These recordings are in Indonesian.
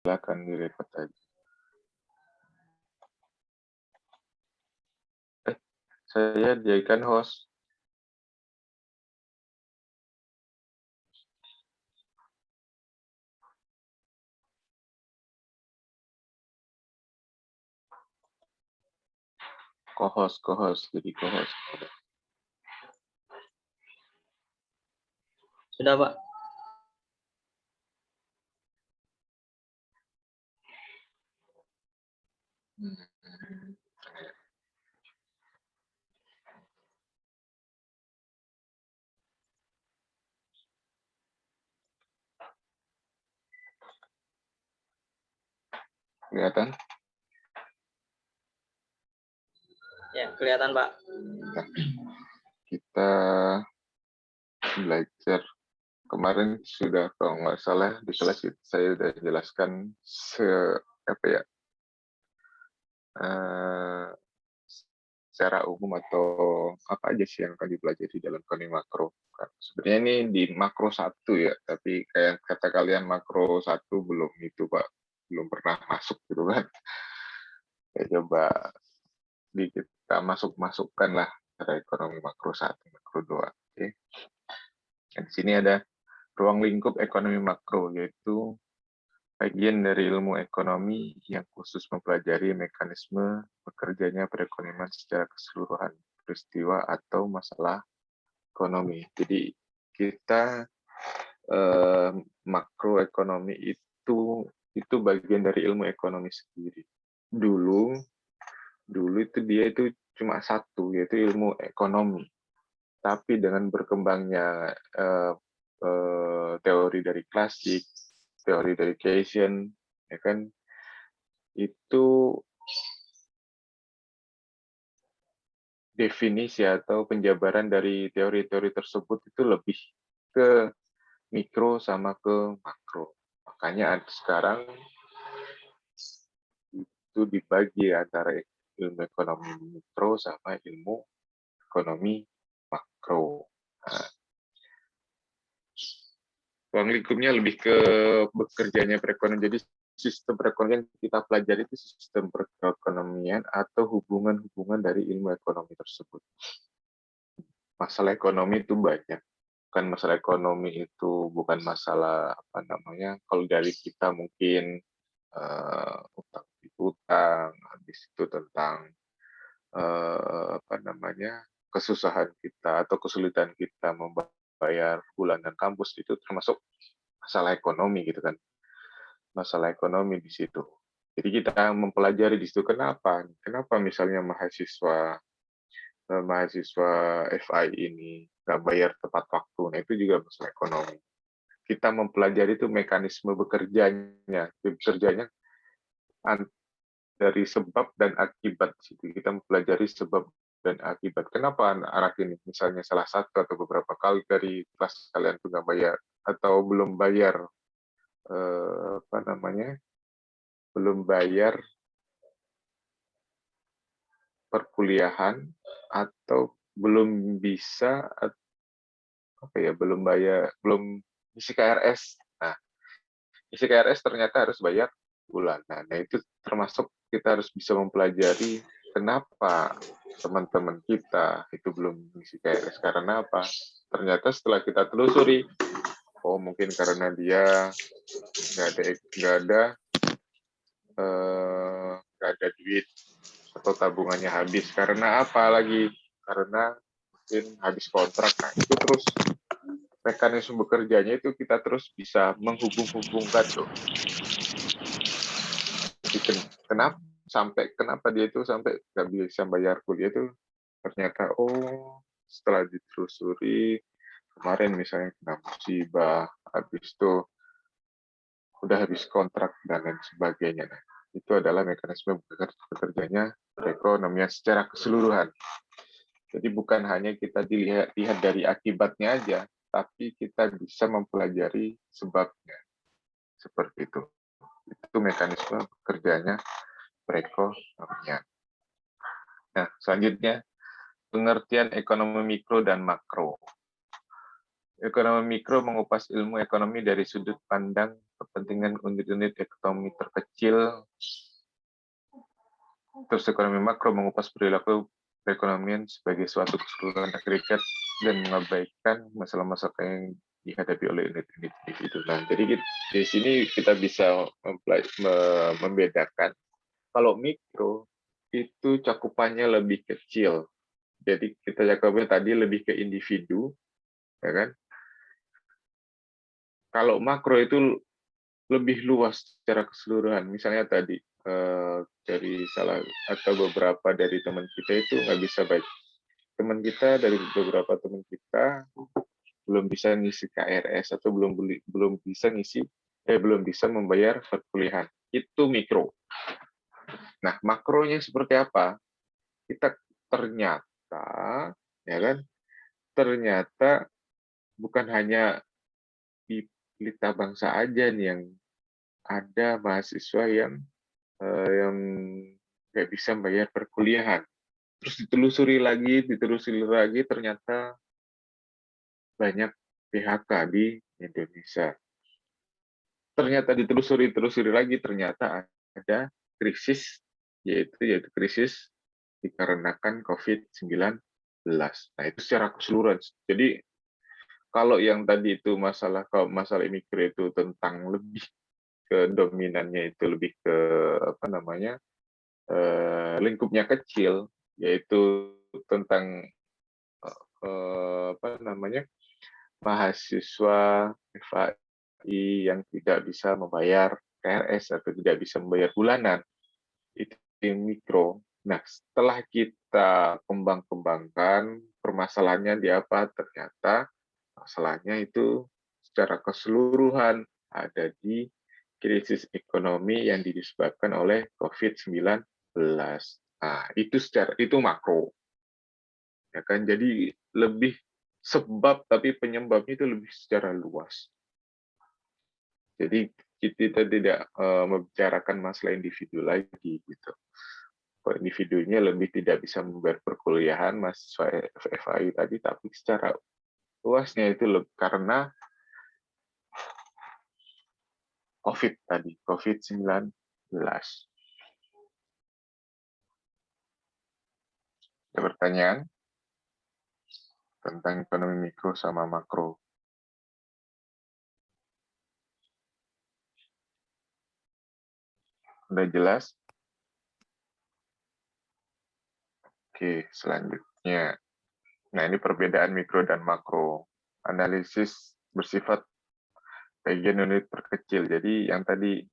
Silakan direpot aja. Saya jadikan host. Co-host, jadi co-host. Sudah, Pak. Kelihatan? Ya, kelihatan, Pak. Nah, kita belajar kemarin sudah, kalau nggak salah di kelas saya sudah jelaskan secara umum atau apa aja sih yang akan dipelajari dalam ekonomi makro. Sebenarnya ini di makro 1 ya, tapi kayak kata kalian makro 1 belum itu Pak, belum pernah masuk gitu kan. Ya coba kita masukkan lah cara ekonomi makro 1, makro 2. Oke. Dan di sini ada ruang lingkup ekonomi makro, yaitu bagian dari ilmu ekonomi yang khusus mempelajari mekanisme bekerjanya perekonomian secara keseluruhan, peristiwa atau masalah ekonomi. Jadi kita makroekonomi itu bagian dari ilmu ekonomi sendiri. Dulu itu dia itu cuma satu, yaitu ilmu ekonomi. Tapi dengan berkembangnya teori dari klasik, teori dari Keynesian, ya kan, itu definisi atau penjabaran dari teori-teori tersebut itu lebih ke mikro sama ke makro. Makanya sekarang itu dibagi antara ilmu ekonomi mikro sama ilmu ekonomi makro. Nah, ruang lingkupnya lebih ke bekerjanya perekonomian. Jadi sistem perekonomian yang kita pelajari itu sistem perekonomian atau hubungan-hubungan dari ilmu ekonomi tersebut. Masalah ekonomi itu banyak. Kan masalah ekonomi itu bukan masalah apa namanya, kalau dari kita mungkin utang, habis itu tentang apa namanya, kesusahan kita atau kesulitan kita membayar bulanan kampus, itu termasuk masalah ekonomi gitu kan, masalah ekonomi di situ. Jadi kita mempelajari di situ kenapa misalnya mahasiswa FI ini nggak bayar tepat waktu. Nah, itu juga masalah ekonomi. Kita mempelajari itu mekanisme bekerjanya dari sebab dan akibat. Kita mempelajari sebab dan akibat. Kenapa anak ini misalnya salah satu atau beberapa kali dari kelas kalian tuh nggak bayar atau belum bayar apa namanya, belum bayar perkuliahan atau belum bisa apa ya, belum isi KRS. Nah, isi KRS ternyata harus bayar bulanan. Nah, itu termasuk kita harus bisa mempelajari kenapa teman-teman kita itu belum isi KRS, karena apa? Ternyata setelah kita telusuri, oh mungkin karena dia nggak ada duit atau tabungannya habis. Karena apa lagi? Karena mungkin habis kontrak. Nah, itu terus mekanisme bekerjanya itu kita terus bisa menghubung-hubungkan tuh. Kenapa dia itu sampai nggak bisa bayar kuliah itu, ternyata setelah ditelusuri kemarin misalnya kena musibah, habis itu udah habis kontrak dan lain sebagainya. Nah, itu adalah mekanisme bekerjanya perekonomian secara keseluruhan. Jadi bukan hanya kita lihat dari akibatnya aja, tapi kita bisa mempelajari sebabnya. Seperti itu. Itu mekanisme kerjanya perekonomian. Nah, selanjutnya pengertian ekonomi mikro dan makro. Ekonomi mikro mengupas ilmu ekonomi dari sudut pandang kepentingan unit-unit ekonomi terkecil. Terus ekonomi makro mengupas perilaku perekonomian sebagai suatu keseluruhan agregat dan mengabaikan masalah-masalah yang dihadapi oleh unit-unit individu. Nah, jadi di sini kita bisa membedakan kalau mikro itu cakupannya lebih kecil. Jadi kita cakupannya tadi lebih ke individu, ya kan? Kalau makro itu lebih luas secara keseluruhan. Misalnya tadi dari salah atau beberapa dari teman kita itu nggak bisa baik. Teman kita dari beberapa teman kita belum bisa ngisi KRS atau belum bisa membayar perkuliahan. Itu mikro. Nah, makronya seperti apa? Kita ternyata, ya kan? Ternyata bukan hanya di Pelita Bangsa aja nih yang ada mahasiswa yang nggak bisa bayar perkuliahan. Terus ditelusuri lagi, ternyata banyak PHK di Indonesia. Ternyata ditelusuri lagi, ternyata ada krisis, yaitu krisis dikarenakan COVID-19. Nah, itu secara keseluruhan. Jadi, kalau yang tadi itu masalah mikro itu tentang lebih ke dominannya itu lebih ke lingkupnya kecil, yaitu tentang mahasiswa FAI yang tidak bisa membayar KRS atau tidak bisa membayar bulanan, itu yang mikro. Nah, setelah kita kembangkan permasalahannya di apa, ternyata masalahnya itu secara keseluruhan ada di krisis ekonomi yang disebabkan oleh COVID-19. Nah, itu makro. Ya kan, jadi lebih sebab tapi penyebabnya itu lebih secara luas. Jadi kita tidak membicarakan masalah individu lagi gitu. Individunya lebih tidak bisa membayar perkuliahan mahasiswa FAI tadi, tapi secara luasnya itu karena COVID-19. Ada pertanyaan tentang ekonomi mikro sama makro? Udah jelas? Oke, selanjutnya. Nah, ini perbedaan mikro dan makro. Analisis bersifat bagian unit terkecil. Jadi yang tadi,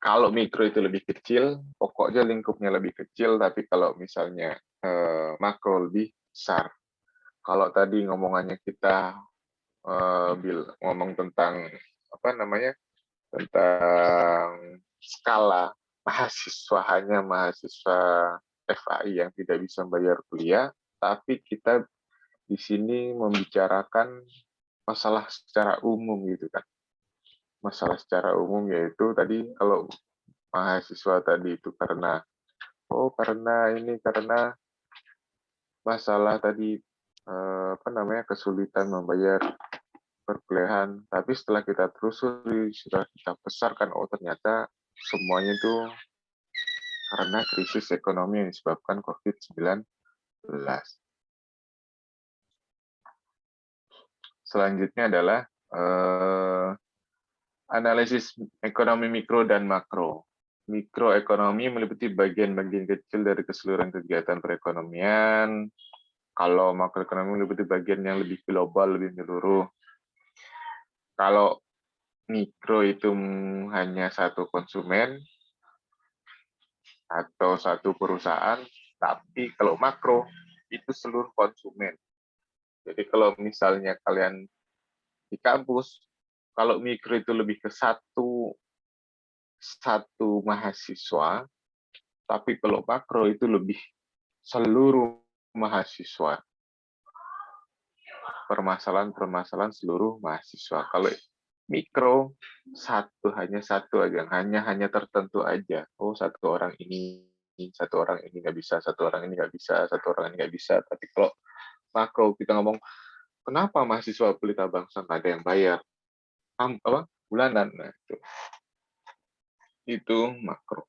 kalau mikro itu lebih kecil, pokoknya lingkupnya lebih kecil, tapi kalau misalnya makro lebih besar. Kalau tadi ngomongannya kita ngomong tentang tentang skala mahasiswa FAI yang tidak bisa bayar kuliah, tapi kita di sini membicarakan masalah secara umum gitu kan. Masalah secara umum yaitu tadi kalau mahasiswa tadi itu karena masalah tadi kesulitan membayar perkuliahan, tapi setelah kita telusuri sudah kita besarkan, ternyata semuanya itu karena krisis ekonomi yang disebabkan COVID-19. Selanjutnya adalah analisis ekonomi mikro dan makro. Mikroekonomi meliputi bagian-bagian kecil dari keseluruhan kegiatan perekonomian. Kalau makroekonomi meliputi bagian yang lebih global, lebih menyeluruh. Kalau mikro itu hanya satu konsumen atau satu perusahaan, tapi kalau makro itu seluruh konsumen. Jadi kalau misalnya kalian di kampus, kalau mikro itu lebih ke satu mahasiswa, tapi kalau makro itu lebih seluruh mahasiswa. Permasalahan seluruh mahasiswa. Kalau mikro hanya satu aja, hanya tertentu aja. Satu orang ini nggak bisa, satu orang ini nggak bisa, satu orang ini nggak bisa. Tapi kalau makro kita ngomong, kenapa mahasiswa Pelita Bangsa nggak ada yang bayar? bulanan. Nah, itu makro.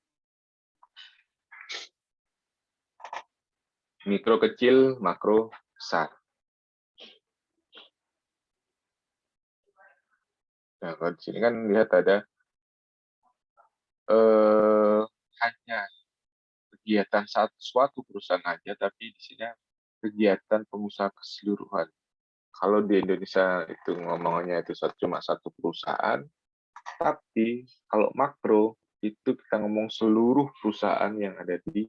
Mikro kecil, makro besar. Nah, kalau di sini kan lihat ada hanya kegiatan suatu perusahaan aja, tapi di sini kegiatan pengusaha keseluruhan. Kalau di Indonesia itu ngomongnya itu cuma satu perusahaan, tapi kalau makro itu kita ngomong seluruh perusahaan yang ada di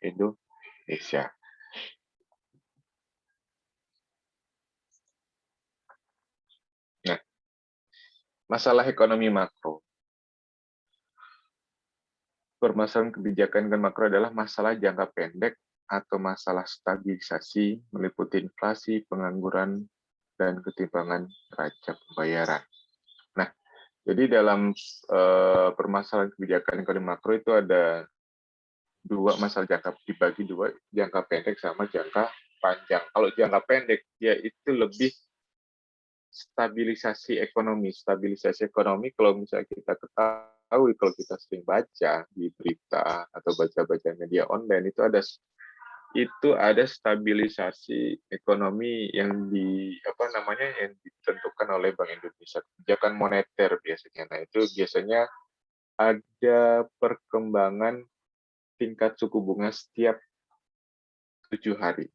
Indonesia. Nah, masalah ekonomi makro. Permasalahan kebijakan makro adalah masalah jangka pendek atau masalah stabilisasi meliputi inflasi, pengangguran, dan ketimpangan neraca pembayaran. Nah, jadi dalam permasalahan kebijakan ekonomi makro itu ada dua masalah dibagi dua, jangka pendek sama jangka panjang. Kalau jangka pendek, ya itu lebih stabilisasi ekonomi. Stabilisasi ekonomi kalau misalnya kita ketahui, kalau kita sering baca di berita atau baca-baca media online, itu ada stabilisasi ekonomi yang yang ditentukan oleh Bank Indonesia, kebijakan moneter biasanya. Nah, itu biasanya ada perkembangan tingkat suku bunga setiap 7 hari.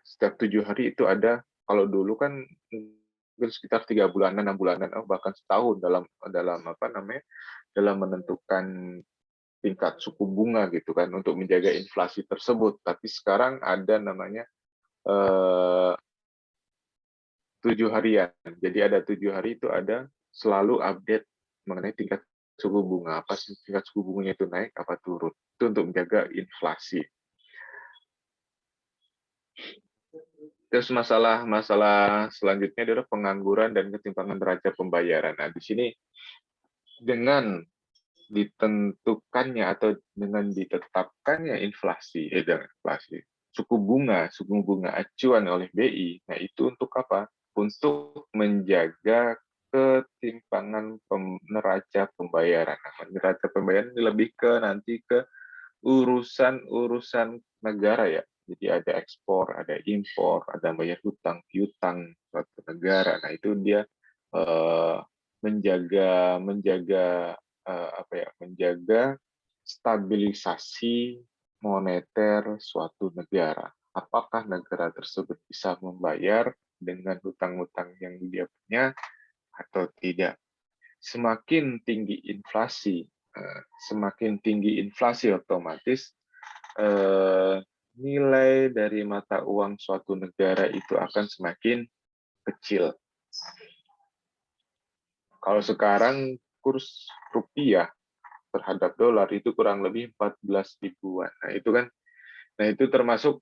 Setiap 7 hari itu ada, kalau dulu kan mungkin sekitar 3 bulanan, 6 bulanan, bahkan setahun dalam menentukan tingkat suku bunga gitu kan untuk menjaga inflasi tersebut. Tapi sekarang ada namanya 7 harian. Jadi ada 7 hari itu ada selalu update mengenai tingkat suku bunga. Apa sih tingkat suku bunganya itu naik apa turun? Itu untuk menjaga inflasi. Terus masalah selanjutnya adalah pengangguran dan ketimpangan neraca pembayaran. Nah, di sini dengan ditentukannya atau dengan ditetapkannya suku bunga acuan oleh BI. Nah, itu untuk apa? Untuk menjaga ketimpangan neraca pembayaran. Nah, neraca pembayaran lebih ke nanti ke urusan negara ya. Jadi ada ekspor, ada impor, ada bayar hutang, piutang suatu negara. Nah, itu dia menjaga stabilisasi moneter suatu negara. Apakah negara tersebut bisa membayar dengan hutang-hutang yang dia punya atau tidak? Semakin tinggi inflasi otomatis nilai dari mata uang suatu negara itu akan semakin kecil. Kalau sekarang kurs rupiah terhadap dolar itu kurang lebih 14 ribuan. Nah itu termasuk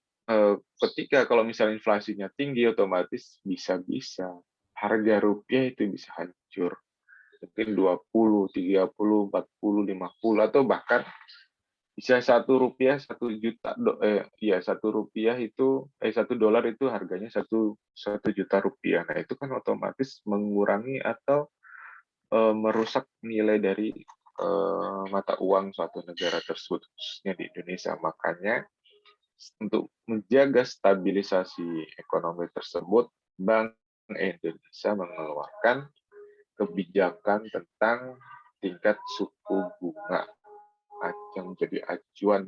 ketika kalau misalnya inflasinya tinggi, otomatis bisa-bisa harga rupiah itu bisa hancur. Mungkin 20, 30, 40, 50, atau bahkan bisa Rp1 $1 itu harganya Rp1 juta. Nah itu kan otomatis mengurangi atau merusak nilai dari mata uang suatu negara tersebut, khususnya di Indonesia. Makanya untuk menjaga stabilisasi ekonomi tersebut, Bank Indonesia mengeluarkan kebijakan tentang tingkat suku bunga yang menjadi acuan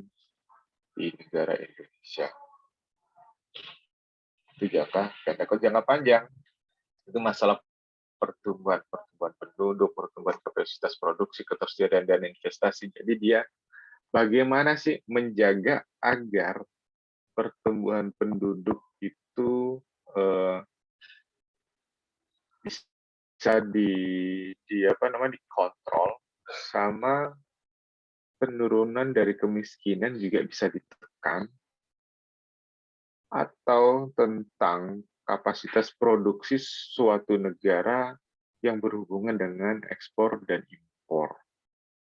di negara Indonesia. Itu jangka panjang. Itu masalah pertumbuhan penduduk, pertumbuhan kapasitas produksi, ketersediaan dan investasi. Jadi dia bagaimana sih menjaga agar pertumbuhan penduduk itu bisa dikontrol, sama penurunan dari kemiskinan juga bisa ditekan, atau tentang kapasitas produksi suatu negara yang berhubungan dengan ekspor dan impor,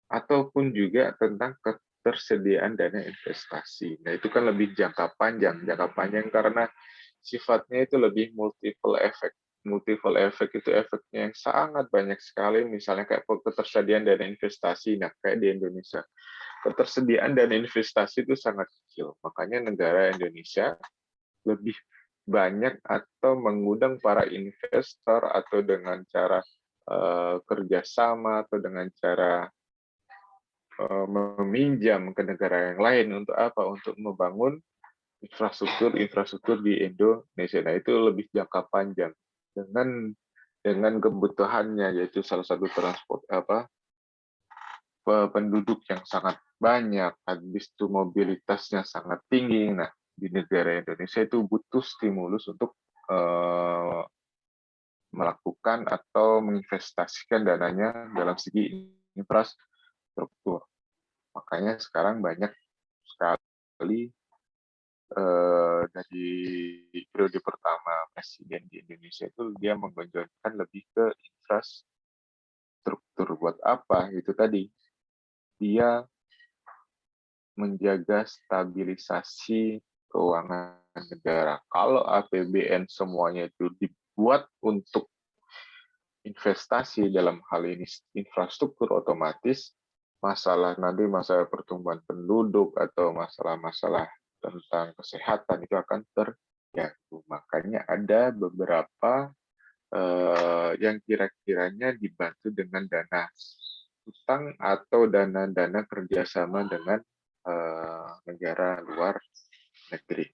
ataupun juga tentang ketersediaan dana investasi. Nah, itu kan lebih jangka panjang karena sifatnya itu lebih multiple effect. multiple effect itu efeknya yang sangat banyak sekali, misalnya kayak ketersediaan dana investasi. Nah, kayak di Indonesia, ketersediaan dana investasi itu sangat kecil. Makanya negara Indonesia lebih banyak atau mengundang para investor atau dengan cara kerjasama atau dengan cara meminjam ke negara yang lain untuk apa? Untuk membangun infrastruktur di Indonesia. Nah, itu lebih jangka panjang dengan kebutuhannya, yaitu salah satu transport penduduk yang sangat banyak, habis itu mobilitasnya sangat tinggi. Nah, di negara Indonesia itu butuh stimulus untuk melakukan atau menginvestasikan dananya dalam segi infrastruktur. Makanya sekarang banyak sekali dari periode pertama presiden di Indonesia itu dia menggenjotkan lebih ke infrastruktur. Buat apa? Itu tadi, dia menjaga stabilisasi keuangan negara. Kalau APBN semuanya itu dibuat untuk investasi dalam hal ini infrastruktur, otomatis masalah pertumbuhan penduduk atau masalah-masalah tentang kesehatan itu akan terganggu. Makanya ada beberapa yang kira-kiranya dibantu dengan dana utang atau dana-dana kerjasama dengan negara luar negeri.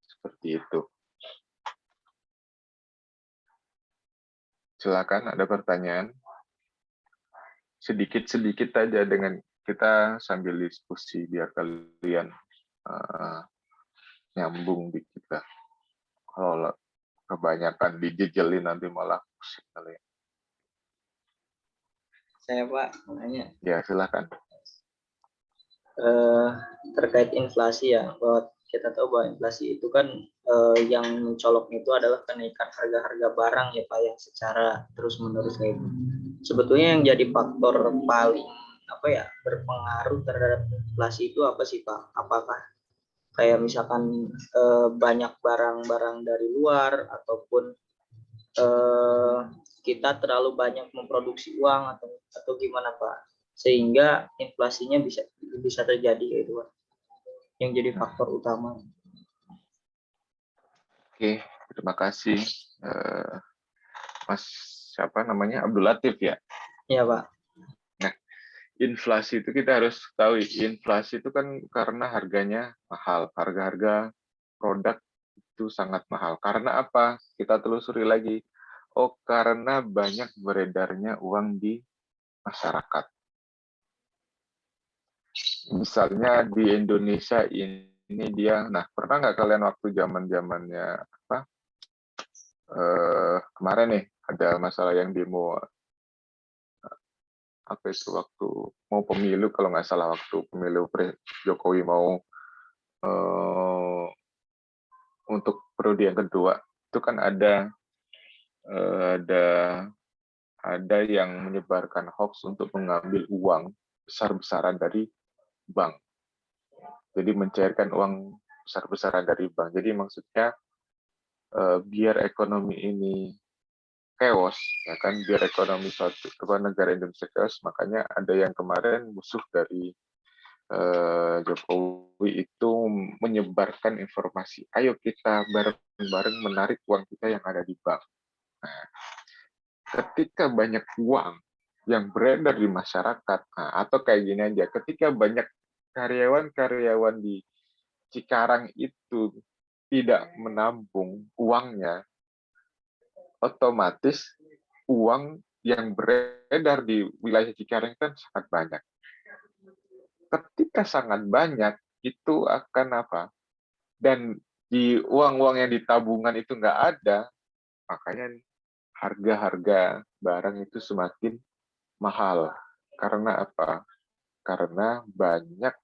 Seperti itu. Silakan, ada pertanyaan? Sedikit-sedikit aja dengan kita sambil diskusi biar kalian nyambung di kita. Kalau kebanyakan dijejelin nanti malah pusing kalian. Saya Pak nanya. Ya, silakan. Terkait inflasi ya, bahwa kita tahu bahwa inflasi itu kan yang mencoloknya itu adalah kenaikan harga-harga barang ya Pak, yang secara terus-menerus kayak itu. Sebetulnya yang jadi faktor paling berpengaruh terhadap inflasi itu apa sih Pak? Apakah kayak misalkan banyak barang-barang dari luar, ataupun kita terlalu banyak memproduksi uang, atau gimana Pak, sehingga inflasinya bisa terjadi gitu Pak, yang jadi faktor utama. Oke, terima kasih Mas siapa namanya, Abdul Latif ya? Iya Pak. Nah, inflasi itu kita harus tahu, inflasi itu kan karena harganya mahal, harga-harga produk itu sangat mahal. Karena apa? Kita telusuri lagi. Oh, karena banyak beredarnya uang di masyarakat. Misalnya di Indonesia ini dia, nah pernah nggak kalian waktu zaman-zamannya kemarin nih ada masalah yang demo waktu mau pemilu, kalau nggak salah waktu pemilu Jokowi mau untuk periode yang kedua, itu kan ada yang menyebarkan hoax untuk mengambil uang besar-besaran dari bank. Jadi mencairkan uang besar-besaran dari bank. Jadi maksudnya biar ekonomi ini chaos, ya kan, biar ekonomi negara Indonesia chaos, makanya ada yang kemarin musuh dari Jokowi itu menyebarkan informasi, ayo kita bareng-bareng menarik uang kita yang ada di bank. Nah, ketika banyak uang yang beredar di masyarakat, atau kayak gini aja, ketika banyak karyawan-karyawan di Cikarang itu tidak menampung uangnya, otomatis uang yang beredar di wilayah Cikarang kan sangat banyak. Ketika sangat banyak, itu akan apa? Dan di uang-uang yang di tabungan itu nggak ada, makanya harga-harga barang itu semakin mahal. Karena apa? Karena banyak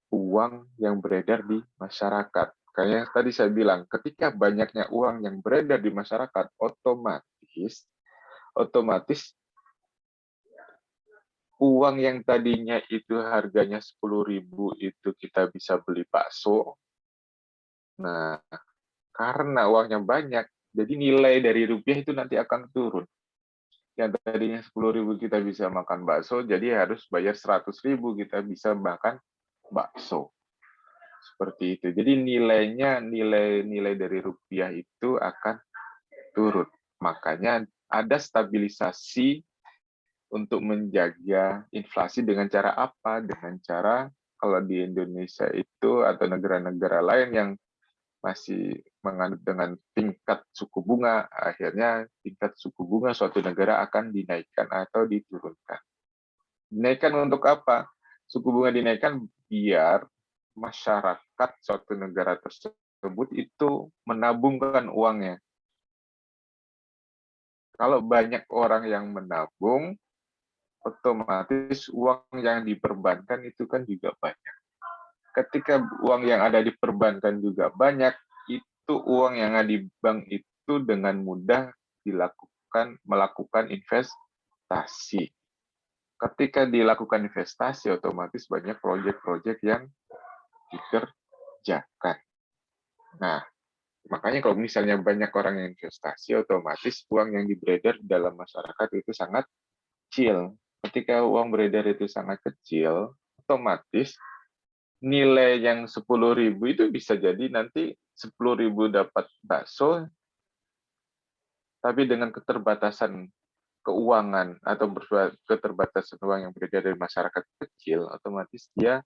uang yang beredar di masyarakat. Kayak tadi saya bilang, ketika banyaknya uang yang beredar di masyarakat, otomatis uang yang tadinya itu harganya 10.000 itu kita bisa beli bakso. Nah, karena uangnya banyak, Jadi nilai dari rupiah itu nanti akan turun. Yang tadinya 10.000 kita bisa makan bakso, jadi harus bayar 100.000 kita bisa makan bakso. Seperti itu. Jadi nilai dari rupiah itu akan turun. Makanya ada stabilisasi untuk menjaga inflasi dengan cara apa? Dengan cara kalau di Indonesia itu atau negara-negara lain yang masih menganut dengan tingkat suku bunga, akhirnya tingkat suku bunga suatu negara akan dinaikkan atau diturunkan. Dinaikkan untuk apa? Suku bunga dinaikkan biar masyarakat suatu negara tersebut itu menabungkan uangnya. Kalau banyak orang yang menabung, otomatis uang yang diperbankan itu kan juga banyak. Ketika uang yang ada di perbankan juga banyak, itu uang yang ada di bank itu dengan mudah melakukan investasi. Ketika dilakukan investasi, otomatis banyak proyek-proyek yang dikerjakan. Nah, makanya kalau misalnya banyak orang yang investasi, otomatis uang yang beredar dalam masyarakat itu sangat kecil. Ketika uang beredar itu sangat kecil, otomatis nilai yang 10.000 itu bisa jadi nanti 10.000 dapat bakso, tapi dengan keterbatasan keuangan atau keterbatasan uang yang beredar dari masyarakat kecil, otomatis dia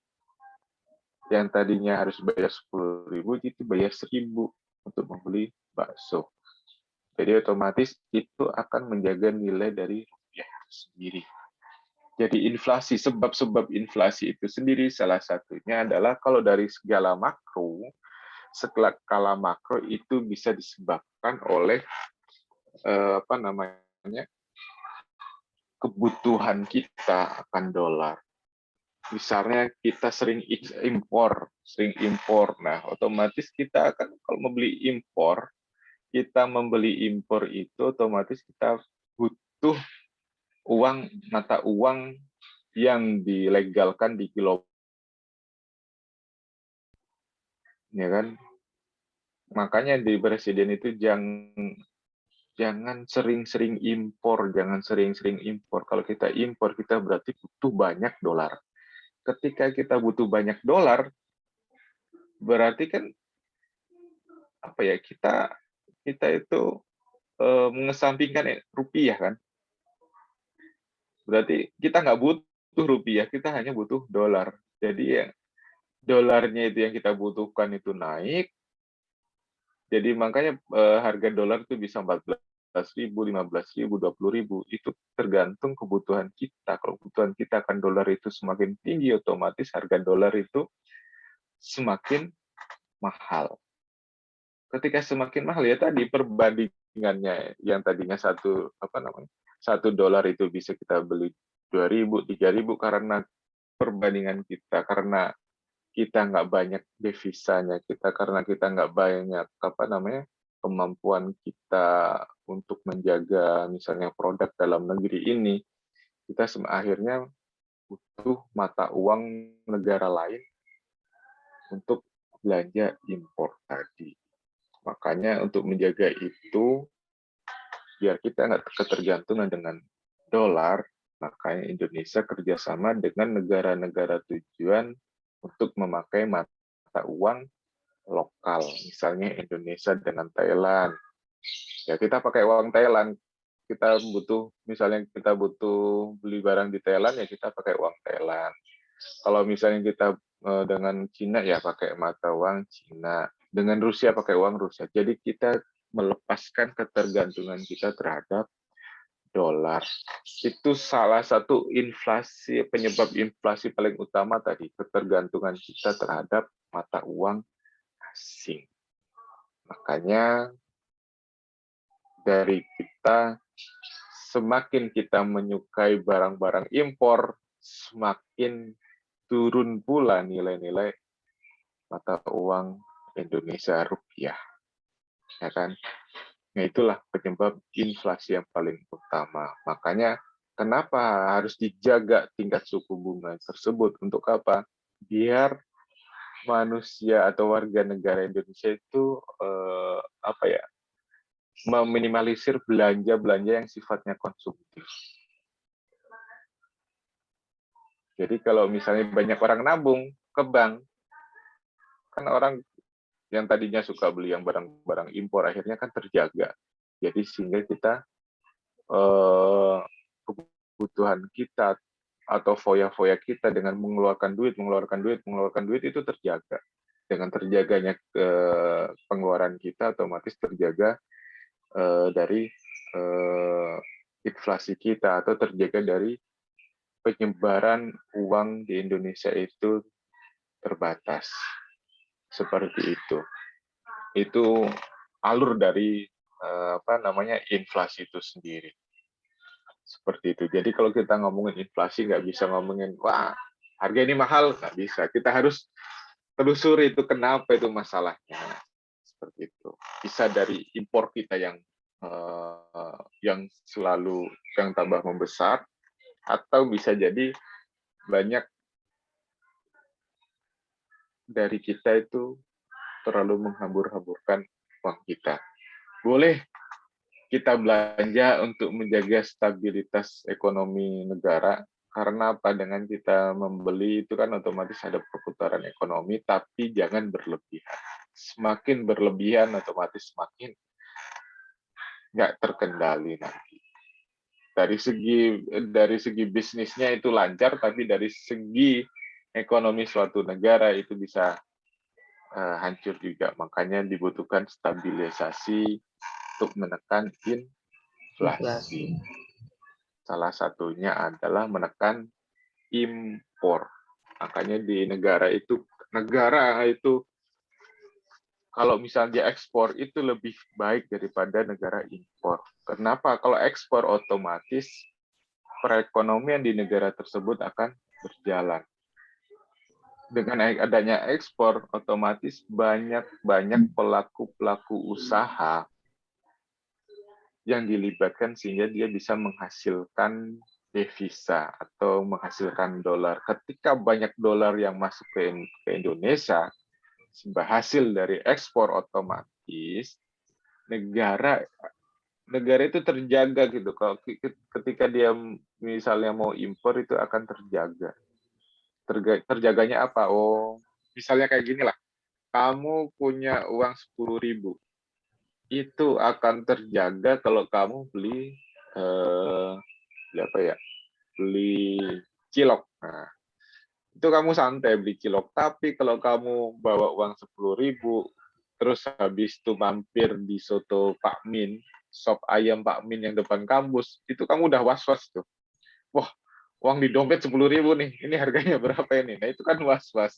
yang tadinya harus bayar 10.000 itu bayar 1.000 untuk membeli bakso. Jadi otomatis itu akan menjaga nilai dari rupiah sendiri. Jadi inflasi, sebab-sebab inflasi itu sendiri salah satunya adalah kalau dari skala makro itu bisa disebabkan oleh apa namanya kebutuhan kita akan dolar. Misalnya kita sering impor. Nah, otomatis kita akan kalau kita membeli impor itu otomatis kita butuh mata uang yang dilegalkan di kilo, ya kan? Makanya di presiden itu jangan sering-sering impor. Kalau kita impor, kita berarti butuh banyak dolar. Ketika kita butuh banyak dolar, berarti kan apa ya kita itu mengesampingkan rupiah kan. Berarti kita nggak butuh rupiah, kita hanya butuh dolar. Jadi ya dolarnya itu yang kita butuhkan itu naik. Jadi makanya harga dolar itu bisa 14.000, 15.000, 20.000. Itu tergantung kebutuhan kita. Kalau kebutuhan kita akan dolar itu semakin tinggi, otomatis harga dolar itu semakin mahal. Ketika semakin mahal ya tadi perbandingannya yang tadinya satu dolar itu bisa kita beli 2.000, 3.000 karena perbandingan kita, karena kita nggak banyak devisanya karena kita nggak banyak kemampuan kita untuk menjaga misalnya produk dalam negeri ini, kita akhirnya butuh mata uang negara lain untuk belanja impor tadi. Makanya untuk menjaga itu, biar kita nggak ketergantungan dengan dolar, makanya Indonesia kerjasama dengan negara-negara tujuan untuk memakai mata uang lokal. Misalnya Indonesia dengan Thailand. Ya kita pakai uang Thailand. Misalnya kita butuh beli barang di Thailand, ya kita pakai uang Thailand. Kalau misalnya kita dengan Cina, ya pakai mata uang Cina. Dengan Rusia pakai uang Rusia. Jadi kita melepaskan ketergantungan kita terhadap dolar. Itu salah satu penyebab inflasi paling utama tadi, ketergantungan kita terhadap mata uang asing. Makanya dari kita, semakin kita menyukai barang-barang impor, semakin turun pula nilai-nilai mata uang Indonesia rupiah. Ya kan? Nah, itulah penyebab inflasi yang paling utama. Makanya kenapa harus dijaga tingkat suku bunga tersebut? Untuk apa? Biar manusia atau warga negara Indonesia itu meminimalisir belanja-belanja yang sifatnya konsumtif. Jadi kalau misalnya banyak orang nabung ke bank, kan orang yang tadinya suka beli yang barang-barang impor akhirnya kan terjaga. Jadi sehingga kita kebutuhan kita atau foya-foya kita dengan mengeluarkan duit itu terjaga. Dengan terjaganya pengeluaran kita otomatis terjaga dari inflasi kita atau terjaga dari penyebaran uang di Indonesia itu terbatas. Seperti itu. Itu alur dari inflasi itu sendiri. Seperti itu. Jadi kalau kita ngomongin inflasi, nggak bisa ngomongin, wah, harga ini mahal, nggak bisa. Kita harus telusuri itu kenapa itu masalahnya. Seperti itu. Bisa dari impor kita yang selalu yang tambah membesar, atau bisa jadi banyak dari kita itu terlalu menghambur-hamburkan uang kita. Boleh kita belanja untuk menjaga stabilitas ekonomi negara, karena apa, dengan kita membeli itu kan otomatis ada perputaran ekonomi, tapi jangan berlebihan. Semakin berlebihan otomatis semakin nggak terkendali nanti. Dari segi bisnisnya itu lancar, tapi dari segi ekonomi suatu negara itu bisa hancur juga. Makanya dibutuhkan stabilisasi untuk menekan inflasi. Salah satunya adalah menekan impor. Makanya di negara itu kalau misalnya dia ekspor itu lebih baik daripada negara impor. Kenapa? Kalau ekspor otomatis perekonomian di negara tersebut akan berjalan. Dengan adanya ekspor, otomatis banyak pelaku-pelaku usaha yang dilibatkan sehingga dia bisa menghasilkan devisa atau menghasilkan dolar. Ketika banyak dolar yang masuk ke Indonesia, hasil dari ekspor, otomatis negara itu terjaga gitu. Kalau ketika dia misalnya mau impor itu akan terjaga. Terjaganya apa? Oh, misalnya kayak gini lah. Kamu punya uang 10.000, itu akan terjaga kalau kamu beli beli cilok. Nah, itu kamu santai beli cilok. Tapi kalau kamu bawa uang 10.000, terus habis itu mampir di soto Pak Min, sop ayam Pak Min yang depan kampus, itu kamu udah was-was tuh. Wah, uang di dompet 10.000 nih, ini harganya berapa ini? Nah, itu kan was-was.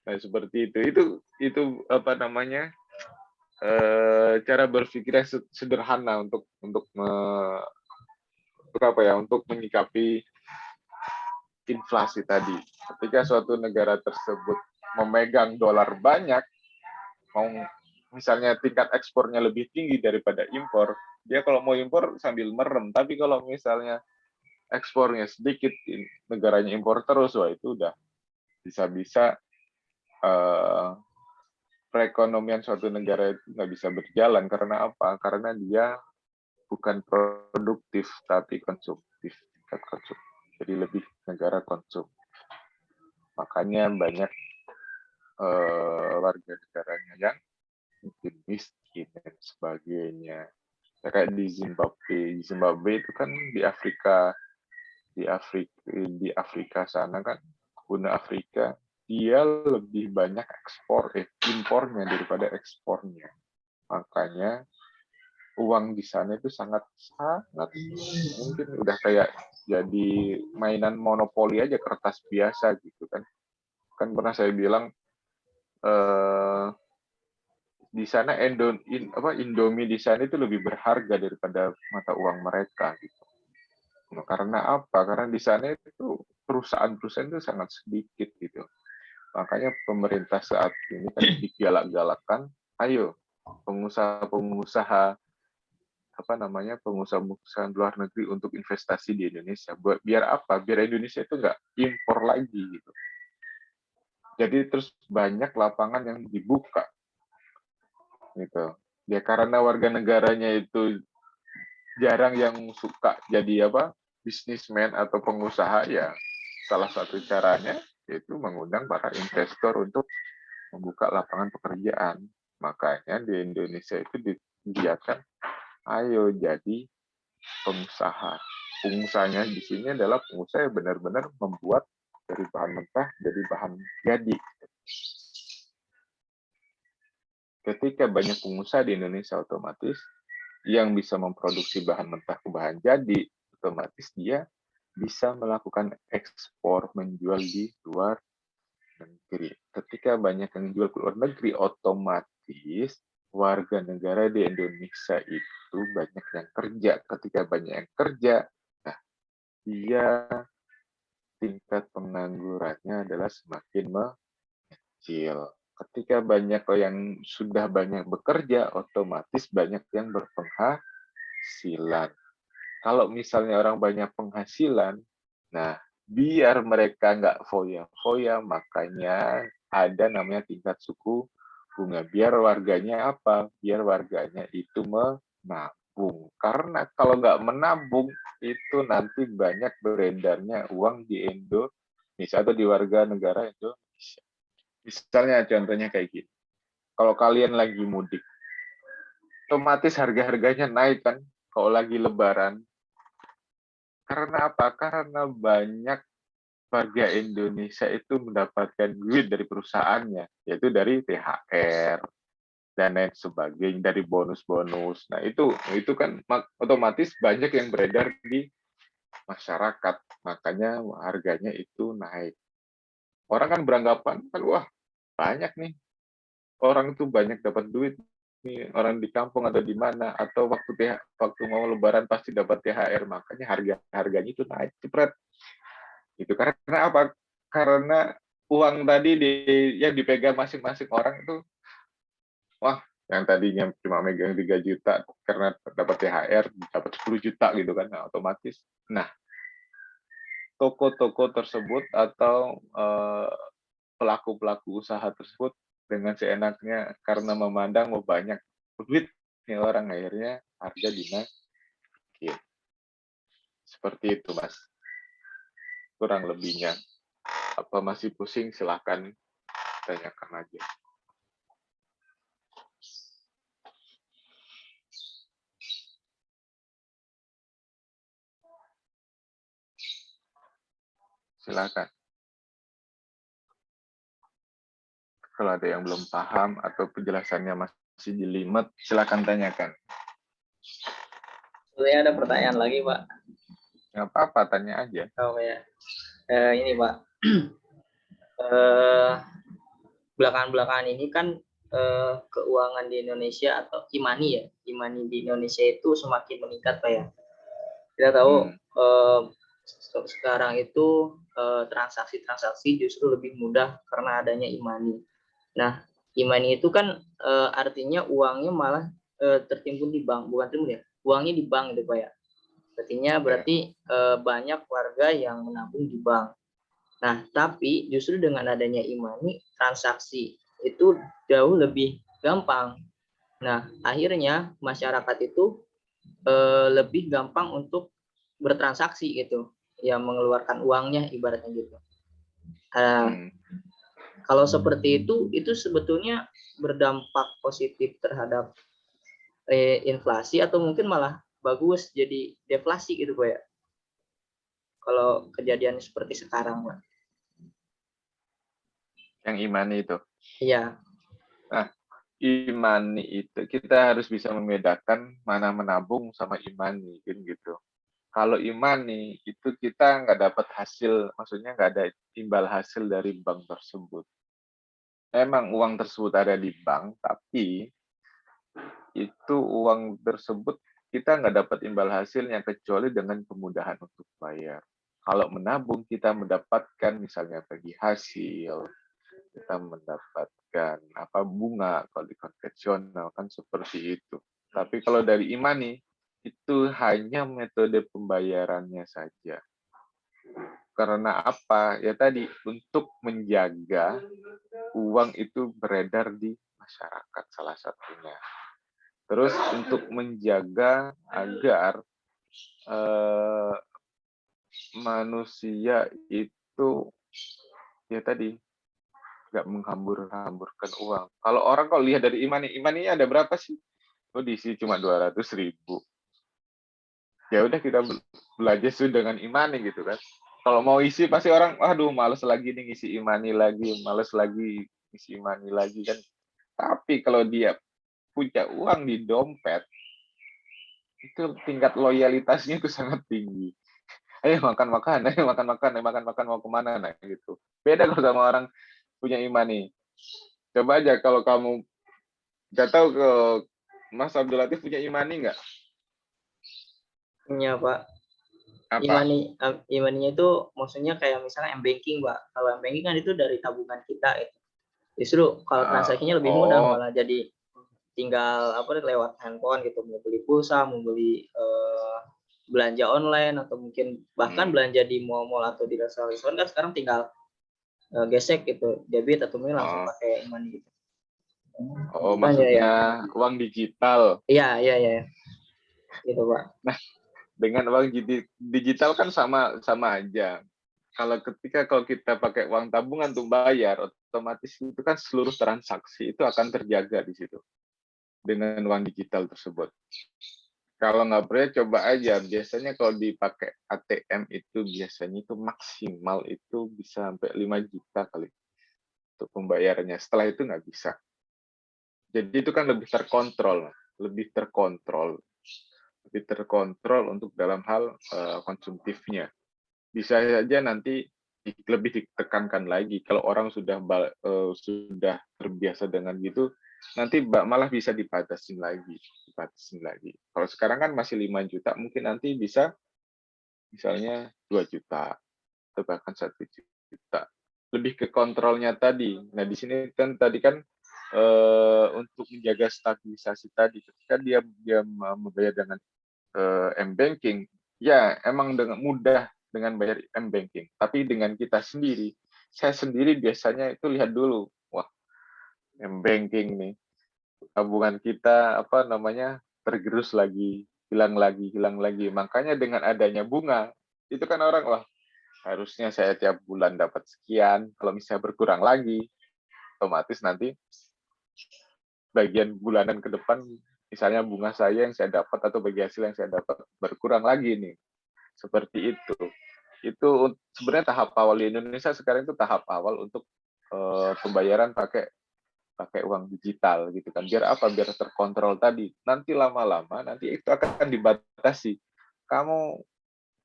Nah, seperti itu. Itu apa namanya? Cara berpikirnya sederhana untuk menyikapi inflasi tadi. Ketika suatu negara tersebut memegang dolar banyak, mau misalnya tingkat ekspornya lebih tinggi daripada impor, dia kalau mau impor sambil merem. Tapi kalau misalnya ekspornya sedikit, negaranya impor terus, wah itu udah bisa-bisa perekonomian suatu negara itu nggak bisa berjalan. Karena apa? Karena dia bukan produktif, tapi konsumtif. Tingkat konsumtif. Jadi lebih negara konsumtif. Makanya banyak warga negaranya yang mungkin miskin dan sebagainya. Kayak di Zimbabwe itu kan di Afrika sana kan, guna Afrika, dia lebih banyak impornya daripada ekspornya. Makanya uang di sana itu sangat mungkin udah kayak jadi mainan monopoli aja, kertas biasa gitu kan. Kan pernah saya bilang di sana Indomie di sana itu lebih berharga daripada mata uang mereka gitu. Nah, karena apa? Karena di sana itu perusahaan-perusahaan itu sangat sedikit gitu. Makanya pemerintah saat ini kan digalak-galakan, ayo pengusaha-pengusaha pengusaha luar negeri untuk investasi di Indonesia. Biar apa? Biar Indonesia itu nggak impor lagi gitu. Jadi terus banyak lapangan yang dibuka gitu. Ya karena warga negaranya itu jarang yang suka jadi bisnismen atau pengusaha, ya salah satu caranya yaitu mengundang para investor untuk membuka lapangan pekerjaan. Makanya di Indonesia itu digiatkan, ayo jadi pengusaha. Pengusahanya di sini adalah pengusaha yang benar-benar membuat dari bahan mentah jadi bahan jadi. Ketika banyak pengusaha di Indonesia, otomatis yang bisa memproduksi bahan mentah ke bahan jadi, otomatis dia bisa melakukan ekspor, menjual di luar negeri. Ketika banyak yang jual ke luar negeri, otomatis warga negara di Indonesia itu banyak yang kerja. Ketika banyak yang kerja, nah dia tingkat penganggurannya adalah semakin mengecil. Ketika banyak yang sudah banyak bekerja, otomatis banyak yang berpenghasilan. Kalau misalnya orang banyak penghasilan, nah biar mereka nggak foya-foya, makanya ada namanya tingkat suku bunga. Biar warganya apa? Biar warganya itu menabung. Karena kalau nggak menabung, itu nanti banyak beredarnya uang di Indonesia atau di warga negara Indonesia. Misalnya contohnya kayak gini. Kalau kalian lagi mudik, otomatis harga-harganya naik kan kalau lagi lebaran. Karena apa? Karena banyak warga Indonesia itu mendapatkan duit dari perusahaannya, yaitu dari THR dan lain sebagainya, dari bonus-bonus. Nah, itu kan otomatis banyak yang beredar di masyarakat. Makanya harganya itu naik. Orang kan beranggapan, kan wah, banyak nih orang itu banyak dapat duit nih, orang di kampung atau di mana, atau waktu mau lebaran pasti dapat THR, makanya harganya itu naik cepet. Itu karena apa? Karena uang tadi yang dipegang masing-masing orang itu, wah, yang tadinya cuma megang 3 juta karena dapat THR dapat 10 juta gitu kan, nah, otomatis. Nah, toko-toko tersebut atau pelaku-pelaku usaha tersebut dengan seenaknya karena memandang mau banyak duit nih orang, akhirnya harga dinaikin. Seperti itu, Mas. Kurang lebihnya. Apa masih pusing? Silahkan tanyakan aja. Silakan. Kalau ada yang belum paham atau penjelasannya masih jelimet, silakan tanyakan. Sebenarnya ada pertanyaan lagi, Pak. Nggak apa-apa, tanya aja. Oh ya, ini Pak, belakangan-belakangan ini kan keuangan di Indonesia atau imani di Indonesia itu semakin meningkat, Pak ya. Kita tahu sekarang itu transaksi-transaksi justru lebih mudah karena adanya imani. Nah, imani itu kan artinya uangnya malah tertimbun di bank, bukan tertimbun ya, uangnya di bank gitu Pak ya. Artinya berarti banyak warga yang menabung di bank. Nah, tapi justru dengan adanya imani, transaksi itu jauh lebih gampang. Nah, akhirnya masyarakat itu lebih gampang untuk bertransaksi gitu, ya mengeluarkan uangnya ibaratnya gitu. Kalau seperti itu sebetulnya berdampak positif terhadap inflasi atau mungkin malah bagus jadi deflasi gitu Pak ya. Kalau kejadian seperti sekarang Pak. Yang imani itu. Iya. Nah, imani itu kita harus bisa membedakan mana menabung sama imani gitu. Kalau imani itu kita nggak dapat hasil, maksudnya nggak ada imbal hasil dari bank tersebut. Memang uang tersebut ada di bank, tapi itu uang tersebut kita nggak dapat imbal hasilnya kecuali dengan kemudahan untuk bayar. Kalau menabung kita mendapatkan misalnya bagi hasil, kita mendapatkan bunga kalau di konvensional kan seperti itu. Tapi kalau dari imani itu hanya metode pembayarannya saja. Karena apa? Ya tadi untuk menjaga uang itu beredar di masyarakat salah satunya. Terus untuk menjaga agar eh, manusia itu ya tadi nggak menghambur-hamburkan uang. Kalau orang kalau lihat dari imani ada berapa sih? Oh diisi cuma 200.000. Ya udah kita belajar sesuai dengan imani gitu kan. Kalau mau isi pasti orang, aduh males lagi nih ngisi imani lagi, males lagi ngisi imani lagi kan. Tapi kalau dia punya uang di dompet, itu tingkat loyalitasnya itu sangat tinggi. Ayo makan-makan, ayo makan-makan, mau kemana, nah gitu. Beda kalau sama orang punya imani. Coba aja kalau kamu, nggak tahu ke Mas Abdul Latif punya imani nggak? Punya Pak. Apa? Imaninya itu maksudnya kayak misalnya m-banking Pak. Kalau m-banking kan itu dari tabungan kita itu. Justru kalau transaksinya lebih mudah, Oh, malah jadi tinggal apa lewat handphone gitu, mau beli pulsa, mau beli belanja online, atau mungkin bahkan hmm, belanja di mall-mall atau di restoran kan sekarang tinggal gesek gitu, debit atau mungkin langsung oh, pakai e-money gitu. oh, Itu kan ya. maksudnya uang digital. Iya, iya, iya, gitu Pak. Nah, dengan uang digital kan sama sama aja. Kalau kita pakai uang tabungan untuk bayar, otomatis itu kan seluruh transaksi itu akan terjaga di situ dengan uang digital tersebut. Kalau nggak percaya coba aja. Biasanya kalau dipakai ATM itu biasanya itu maksimal itu bisa sampai 5 juta kali untuk pembayarannya. Setelah itu nggak bisa. Jadi itu kan lebih terkontrol, lebih terkontrol untuk dalam hal konsumtifnya. Bisa saja nanti lebih ditekankan lagi kalau orang sudah terbiasa dengan gitu, nanti malah bisa dibatasin lagi. Kalau sekarang kan masih 5 juta, mungkin nanti bisa misalnya 2 juta atau bahkan 1 juta. Lebih ke kontrolnya tadi. Nah, di sini kan tadi kan untuk menjaga stabilisasi tadi, ketika dia membayar dengan m-banking, ya emang dengan mudah dengan bayar m-banking. Tapi dengan kita sendiri, saya sendiri biasanya itu lihat dulu, wah m-banking nih, tabungan kita apa namanya tergerus lagi, hilang lagi, hilang lagi. Makanya dengan adanya bunga, itu kan orang wah harusnya saya tiap bulan dapat sekian, kalau misalnya berkurang lagi, otomatis nanti bagian bulanan ke depan, misalnya bunga saya yang saya dapat atau bagi hasil yang saya dapat berkurang lagi nih. Seperti itu. Itu sebenarnya tahap awal di Indonesia sekarang itu tahap awal untuk pembayaran pakai pakai uang digital gitu kan. Biar apa? Biar terkontrol tadi. Nanti lama-lama nanti itu akan dibatasi. Kamu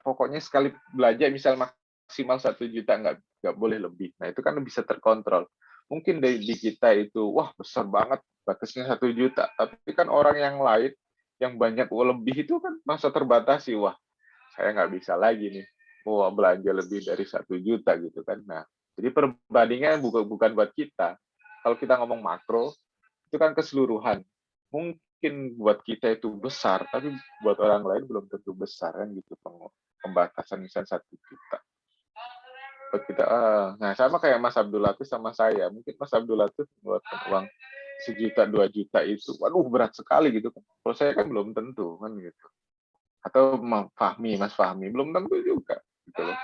pokoknya sekali belanja misal maksimal 1 juta, nggak boleh lebih. Nah itu kan bisa terkontrol. Mungkin di kita itu wah besar banget batasnya 1 juta, tapi kan orang yang lain yang banyak lebih itu kan masa terbatasi. Wah saya nggak bisa lagi nih mau belanja lebih dari 1 juta gitu kan. Nah jadi perbandingan bukan buat kita. Kalau kita ngomong makro itu kan keseluruhan. Mungkin buat kita itu besar, tapi buat orang lain belum tentu besar kan gitu pembatasan misalnya 1 juta. Buat kita, nah sama kayak Mas Abdul Latif sama saya. Mungkin Mas Abdul Latif mengeluarkan uang 1 juta 2 juta itu, waduh berat sekali gitu kan. Kalau saya kan belum tentu kan gitu. Atau Mas Fahmi belum tentu juga gitu loh.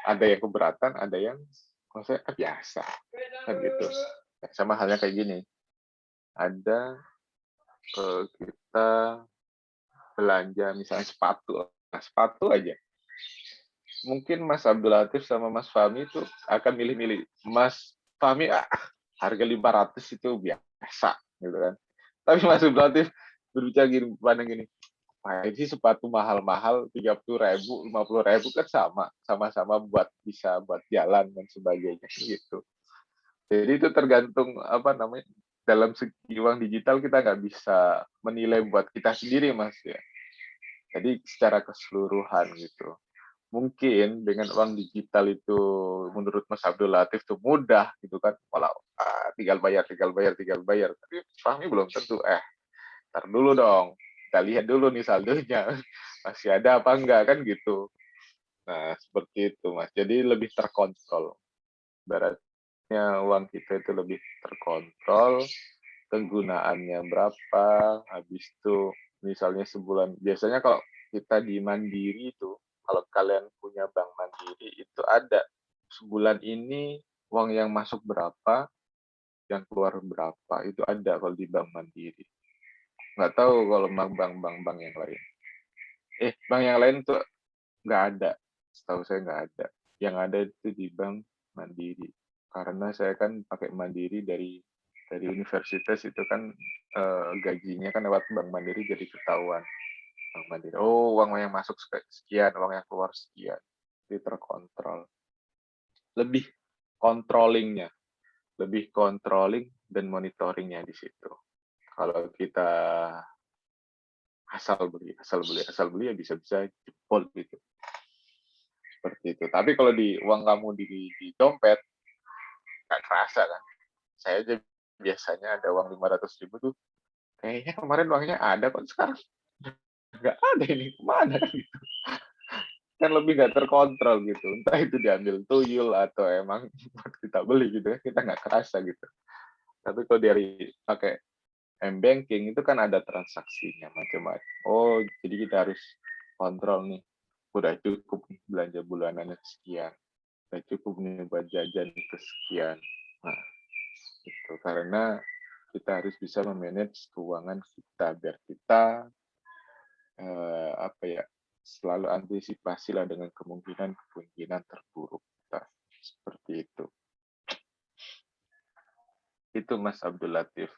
Ada yang keberatan, ada yang kalau saya biasa kan gitu. Sama halnya kayak gini. Ada kita belanja misalnya sepatu, nah, sepatu aja. Mungkin Mas Abdul Latif sama Mas Fahmi itu akan milih-milih. Mas Fahmi harga 500 itu biasa gitu kan. Tapi Mas Abdul Latif berbicara gini, pandang gini, wah ini sepatu mahal-mahal 30.000, 50.000 kan sama-sama bisa buat jalan dan sebagainya gitu. Jadi itu tergantung apa namanya dalam segi uang digital kita nggak bisa menilai buat kita sendiri Mas ya. Jadi secara keseluruhan gitu. Mungkin dengan uang digital itu menurut Mas Abdul Latif itu mudah gitu kan. Walau tinggal bayar, tinggal bayar, tinggal bayar. Tapi Fahmi belum tentu. Ntar dulu dong. Kita lihat dulu nih saldonya. Masih ada apa enggak kan gitu. Nah, seperti itu Mas. Jadi lebih terkontrol. Baratnya uang kita itu lebih terkontrol. penggunaannya berapa, habis itu misalnya sebulan. Biasanya kalau kita di Mandiri itu, kalau kalian punya bank Mandiri itu ada sebulan ini uang yang masuk berapa, yang keluar berapa, itu ada kalau di bank Mandiri. Nggak tahu kalau bank-bank yang lain. Bank yang lain tuh nggak ada. Setahu saya nggak ada. Yang ada itu di bank Mandiri. Karena saya kan pakai Mandiri dari universitas itu kan gajinya kan lewat Bank Mandiri jadi ketahuan. Bank Mandiri. Oh, uang yang masuk sekian, uang yang keluar sekian. Jadi terkontrol. Lebih controllingnya, lebih controlling dan monitoringnya di situ. Kalau kita asal beli ya bisa-bisa jebol gitu. Seperti itu. Tapi kalau di uang kamu di dompet, nggak kerasa kan. Saya aja biasanya ada uang 500.000 tuh, kayaknya kemarin uangnya ada kok, sekarang nggak ada, ini kemana kan gitu. Kan lebih nggak terkontrol gitu. Entah itu diambil tuyul atau emang buat kita beli gitu ya, kita nggak kerasa gitu. Tapi kalau dari pakai M-Banking itu kan ada transaksinya macam-macam. Oh, jadi kita harus kontrol nih. Udah cukup nih belanja bulanannya sekian. Udah cukup nih buat jajan kesekian. Nah, itu karena kita harus bisa memanage keuangan kita biar kita selalu antisipasi lah dengan kemungkinan terburuk kita. Seperti itu. Itu Mas Abdul Latif.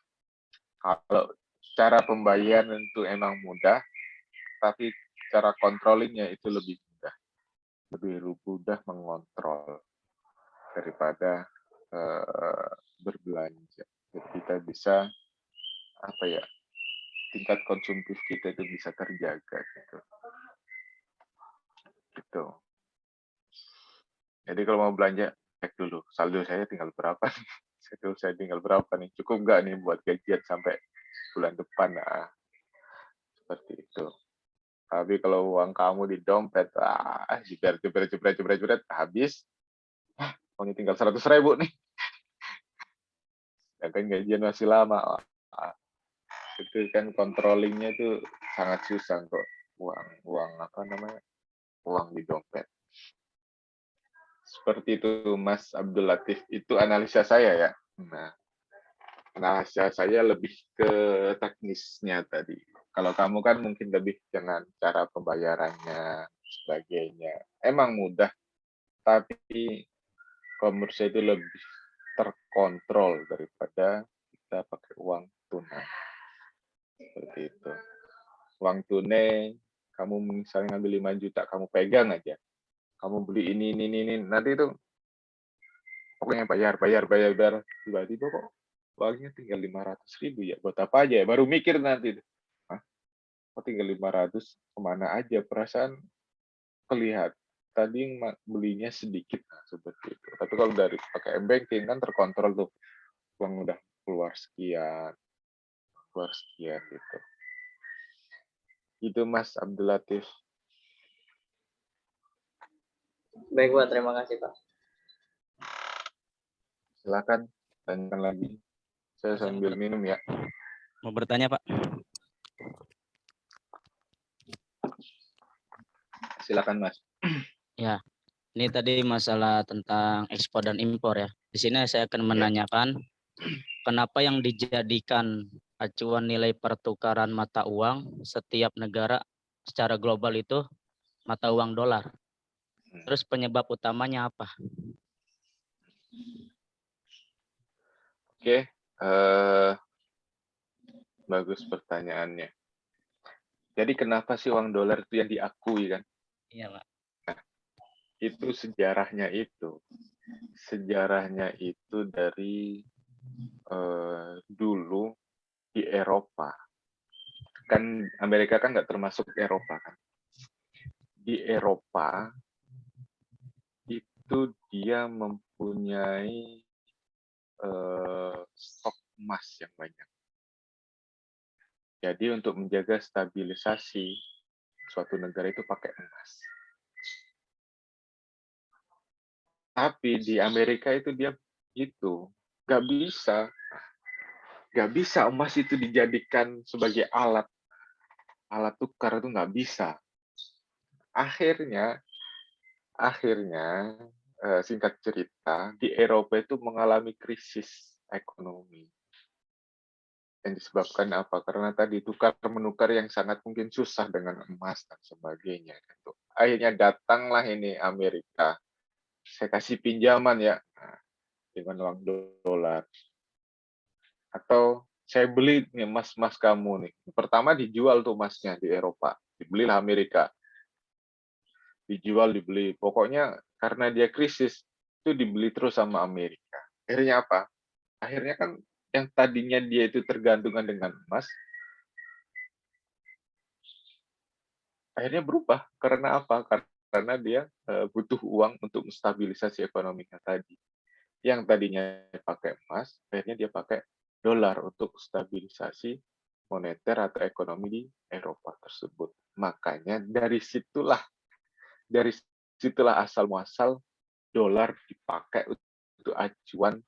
Kalau cara pembayaran itu emang mudah, tapi cara controllingnya itu lebih mudah. Lebih mudah mengontrol daripada berbelanja. Jadi kita bisa tingkat konsumtif kita itu bisa terjaga gitu. Gitu. Jadi kalau mau belanja, cek dulu saldo saya tinggal berapa nih. Saldo saya tinggal berapa nih? Cukup nggak nih buat gajian sampai bulan depan? Nah, seperti itu. Tapi kalau uang kamu di dompet, jebret, habis, uangnya tinggal 100.000 nih. Ya kan gajian masih lama. Itu kan controllingnya tuh sangat susah kok. Uang di dompet. Seperti itu Mas Abdul Latif. Itu analisa saya ya. Nah, analisa saya lebih ke teknisnya tadi. Kalau kamu kan mungkin lebih dengan cara pembayarannya, sebagainya. Emang mudah, tapi kalau menurut saya itu lebih terkontrol daripada kita pakai uang tunai. Seperti itu. Uang tunai, kamu misalnya ngambil 5 juta, kamu pegang aja. Kamu beli ini. Nanti itu pokoknya bayar. Tiba-tiba kok uangnya tinggal 500.000 ya. Buat apa aja ya? Baru mikir nanti. Hah? Kok tinggal 500? Kemana aja? Perasaan kelihatan tadi belinya sedikit. Nah, seperti itu. Tapi kalau dari pakai M-Banking kan terkontrol tuh. Uang udah keluar sekian gitu. Itu Mas Abdul Latif. Baik Pak, terima kasih Pak. Silakan tanyakan lagi. Saya sambil minum ya. Mau bertanya Pak? Silakan Mas. Ya, ini tadi masalah tentang ekspor dan impor ya. Di sini saya akan menanyakan kenapa yang dijadikan acuan nilai pertukaran mata uang setiap negara secara global itu mata uang dolar. Terus penyebab utamanya apa? Oke, bagus pertanyaannya. Jadi kenapa sih uang dolar itu yang diakui kan? Iya Pak. Itu sejarahnya dari dulu di Eropa. Kan Amerika kan nggak termasuk Eropa kan. Di Eropa itu dia mempunyai stok emas yang banyak. Jadi untuk menjaga stabilisasi suatu negara itu pakai emas. Tapi di Amerika itu dia nggak bisa. nggak bisa emas itu dijadikan sebagai alat tukar, itu nggak bisa. Akhirnya singkat cerita, di Eropa itu mengalami krisis ekonomi. Yang disebabkan apa? Karena tadi tukar menukar yang sangat mungkin susah dengan emas dan sebagainya. Akhirnya datanglah ini Amerika. Saya kasih pinjaman ya, nah, dengan uang dolar. Atau saya beli nih emas kamu nih. Pertama dijual tuh emasnya di Eropa. Dibelilah Amerika. Dijual, dibeli. Pokoknya karena dia krisis, itu dibeli terus sama Amerika. Akhirnya apa? Akhirnya kan yang tadinya dia itu tergantungan dengan emas, akhirnya berubah. Karena apa? Karena dia butuh uang untuk menstabilisasi ekonominya tadi. Yang tadinya pakai emas, akhirnya dia pakai dolar untuk stabilisasi moneter atau ekonomi di Eropa tersebut. Makanya dari situlah asal muasal dolar dipakai untuk acuan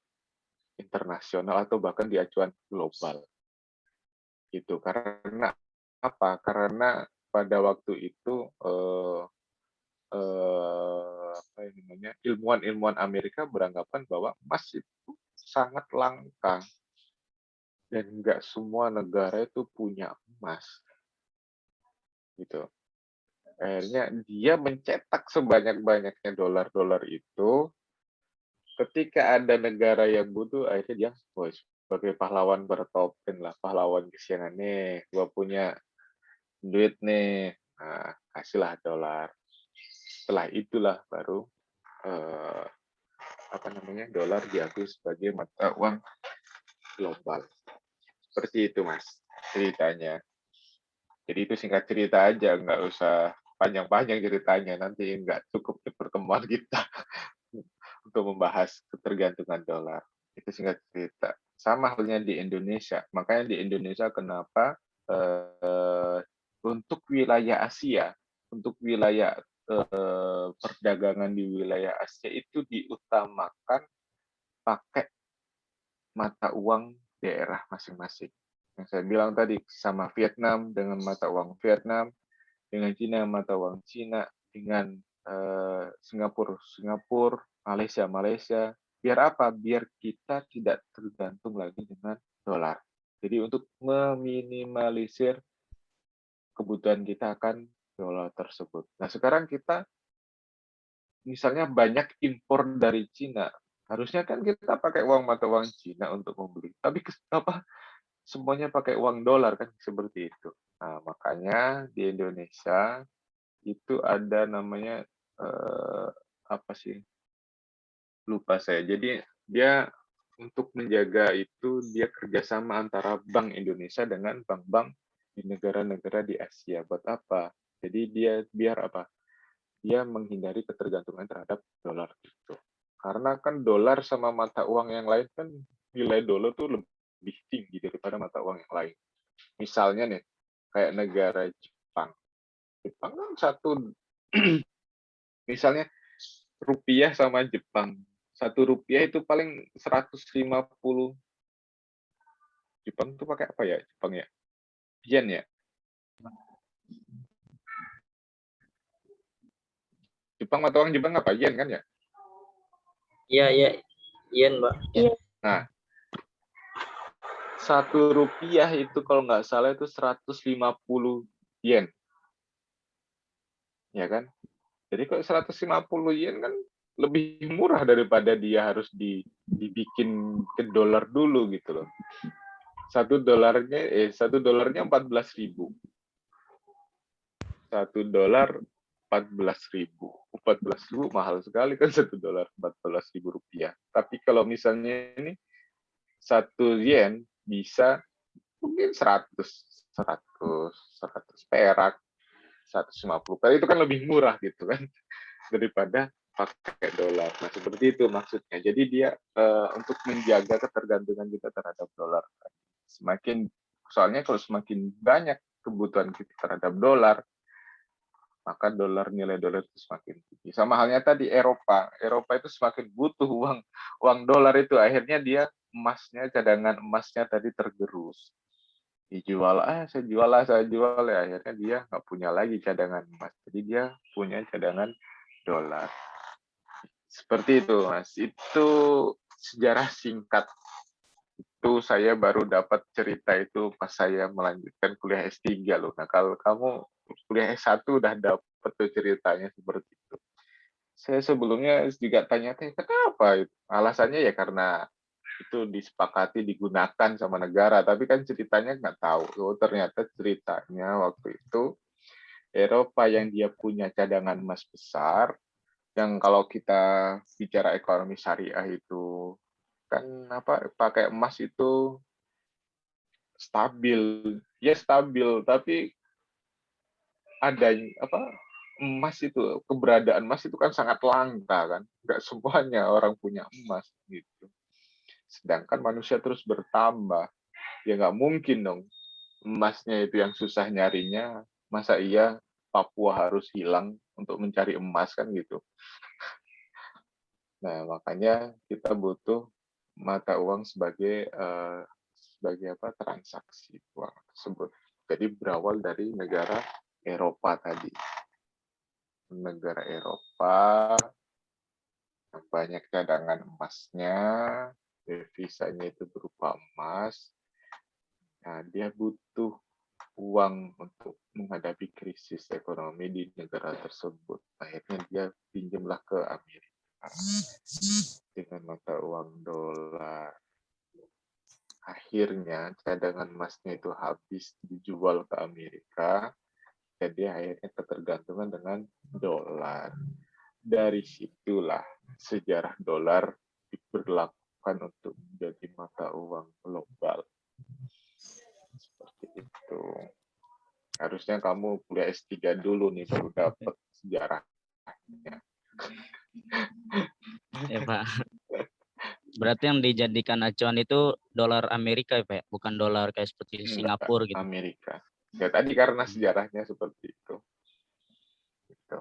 internasional atau bahkan di acuan global. Gitu. Karena apa? Karena pada waktu itu apa yang namanya, ilmuwan Amerika beranggapan bahwa emas itu sangat langka dan nggak semua negara itu punya emas, gitu. Akhirnya dia mencetak sebanyak-banyaknya dolar-dolar itu. Ketika ada negara yang butuh, akhirnya dia, oh, sebagai pahlawan bertopen lah, pahlawan kesiangan nih, gua punya duit nih, nah, kasihlah dolar. Setelah itulah baru eh, apa namanya, dolar diakui sebagai mata uang global. Seperti itu Mas ceritanya. Jadi itu singkat cerita aja, nggak usah panjang-panjang ceritanya, nanti nggak cukup di pertemuan kita untuk membahas ketergantungan dolar. Itu singkat cerita. Sama halnya di Indonesia. Makanya di Indonesia kenapa untuk wilayah Asia, untuk wilayah perdagangan di wilayah Asia itu diutamakan pakai mata uang daerah masing-masing. Yang saya bilang tadi, sama Vietnam dengan mata uang Vietnam, dengan Cina mata uang Cina, dengan Singapura, Malaysia. Biar apa? Biar kita tidak tergantung lagi dengan dolar. Jadi untuk meminimalisir kebutuhan kita akan dolar tersebut. Nah sekarang kita misalnya banyak impor dari Cina, harusnya kan kita pakai uang mata uang Cina untuk membeli. Tapi apa? Semuanya pakai uang dolar kan seperti itu. Nah, makanya di Indonesia itu ada namanya apa sih? Lupa saya. Jadi dia untuk menjaga itu dia kerjasama antara Bank Indonesia dengan bank-bank di negara-negara di Asia. Buat apa? Jadi dia biar apa? Dia menghindari ketergantungan terhadap dolar itu. Karena kan dolar sama mata uang yang lain kan nilai dolar tuh lebih tinggi daripada mata uang yang lain. Misalnya nih, kayak negara Jepang. Jepang kan satu, misalnya rupiah sama Jepang. Satu rupiah itu paling 150. Jepang tuh pakai apa ya? Jepang ya? Yen ya? Jepang mata uang Jepang apa? Yen kan ya? Iya, iya. Yen, Mbak. Iya. Nah, satu rupiah itu kalau nggak salah itu 150 yen. Ya kan? Jadi kalau 150 yen kan lebih murah daripada dia harus dibikin ke dolar dulu gitu loh. Satu dolarnya 14.000. $1 14.000. 14.000 mahal sekali kan, $1 14.000 rupiah. Tapi kalau misalnya ini 1 yen bisa mungkin 100 perak, 150 perak, itu kan lebih murah gitu kan daripada pakai dolar. Nah seperti itu maksudnya. Jadi dia untuk menjaga ketergantungan kita terhadap dolar. Soalnya kalau semakin banyak kebutuhan kita terhadap dolar, maka nilai dolar itu semakin tinggi. Sama halnya tadi Eropa itu semakin butuh uang dolar itu, akhirnya dia emasnya, cadangan emasnya tadi tergerus. Dijual, saya jual ya. Akhirnya dia nggak punya lagi cadangan emas. Jadi dia punya cadangan dolar. Seperti itu, Mas. Itu sejarah singkat. Itu saya baru dapat cerita itu pas saya melanjutkan kuliah S3 loh. Nah, kalau kamu kuliah S1 udah dapat tuh ceritanya seperti itu. Saya sebelumnya juga tanya-tanya, kenapa itu? Alasannya ya karena itu disepakati digunakan sama negara, tapi kan ceritanya nggak tahu. Oh, ternyata ceritanya waktu itu Eropa yang dia punya cadangan emas besar, yang kalau kita bicara ekonomi syariah itu kan apa pakai emas itu stabil, ya stabil, tapi ada apa emas itu keberadaan emas itu kan sangat langka kan, nggak semuanya orang punya emas gitu. Sedangkan manusia terus bertambah, ya nggak mungkin dong emasnya itu yang susah nyarinya, masa iya Papua harus hilang untuk mencari emas kan gitu. Nah makanya kita butuh mata uang sebagai sebagai apa transaksi uang tersebut. Jadi berawal dari negara Eropa tadi, negara Eropa yang banyak cadangan emasnya, devisanya itu berupa emas. Nah, dia butuh uang untuk menghadapi krisis ekonomi di negara tersebut. Akhirnya dia pinjamlah ke Amerika dengan mata uang dolar. Akhirnya cadangan emasnya itu habis dijual ke Amerika, jadi akhirnya ketergantungan dengan dolar. Dari situlah sejarah dolar diberlakukan untuk menjadi mata uang global. Seperti itu. Harusnya kamu kuliah S3 dulu nih baru dapat sejarahnya. Ya Pak. Berarti yang dijadikan acuan itu dolar Amerika ya Pak, bukan dolar kayak seperti Enggak, Singapura gitu. Amerika. Ya tadi karena sejarahnya seperti itu. Gitu.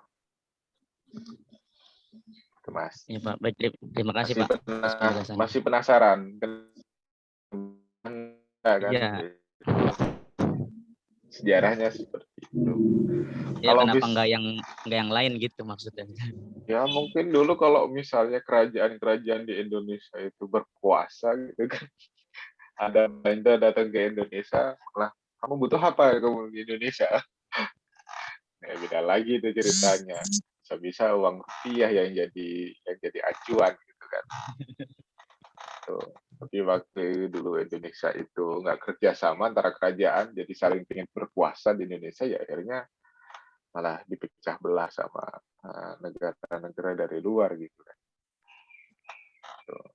Itu Mas. Ya Pak, baik, terima kasih Pak atas penjelasannya. Masih penasaran? Enggak kan? Iya. Sejarahnya seperti itu. Ya Kalau kenapa nggak yang lain gitu maksudnya? ya mungkin dulu kalau misalnya kerajaan-kerajaan di Indonesia itu berkuasa gitu kan, ada belanja datang ke Indonesia, lah kamu butuh apa kamu di Indonesia? Nah, beda lagi itu ceritanya. Bisa-bisa uang rupiah yang jadi acuan gitu kan. Tuh. Tapi waktu dulu Indonesia itu nggak kerjasama antara kerajaan, jadi saling ingin berkuasa di Indonesia, ya akhirnya malah dipecah belah sama negara-negara dari luar gitu kan. Tuh.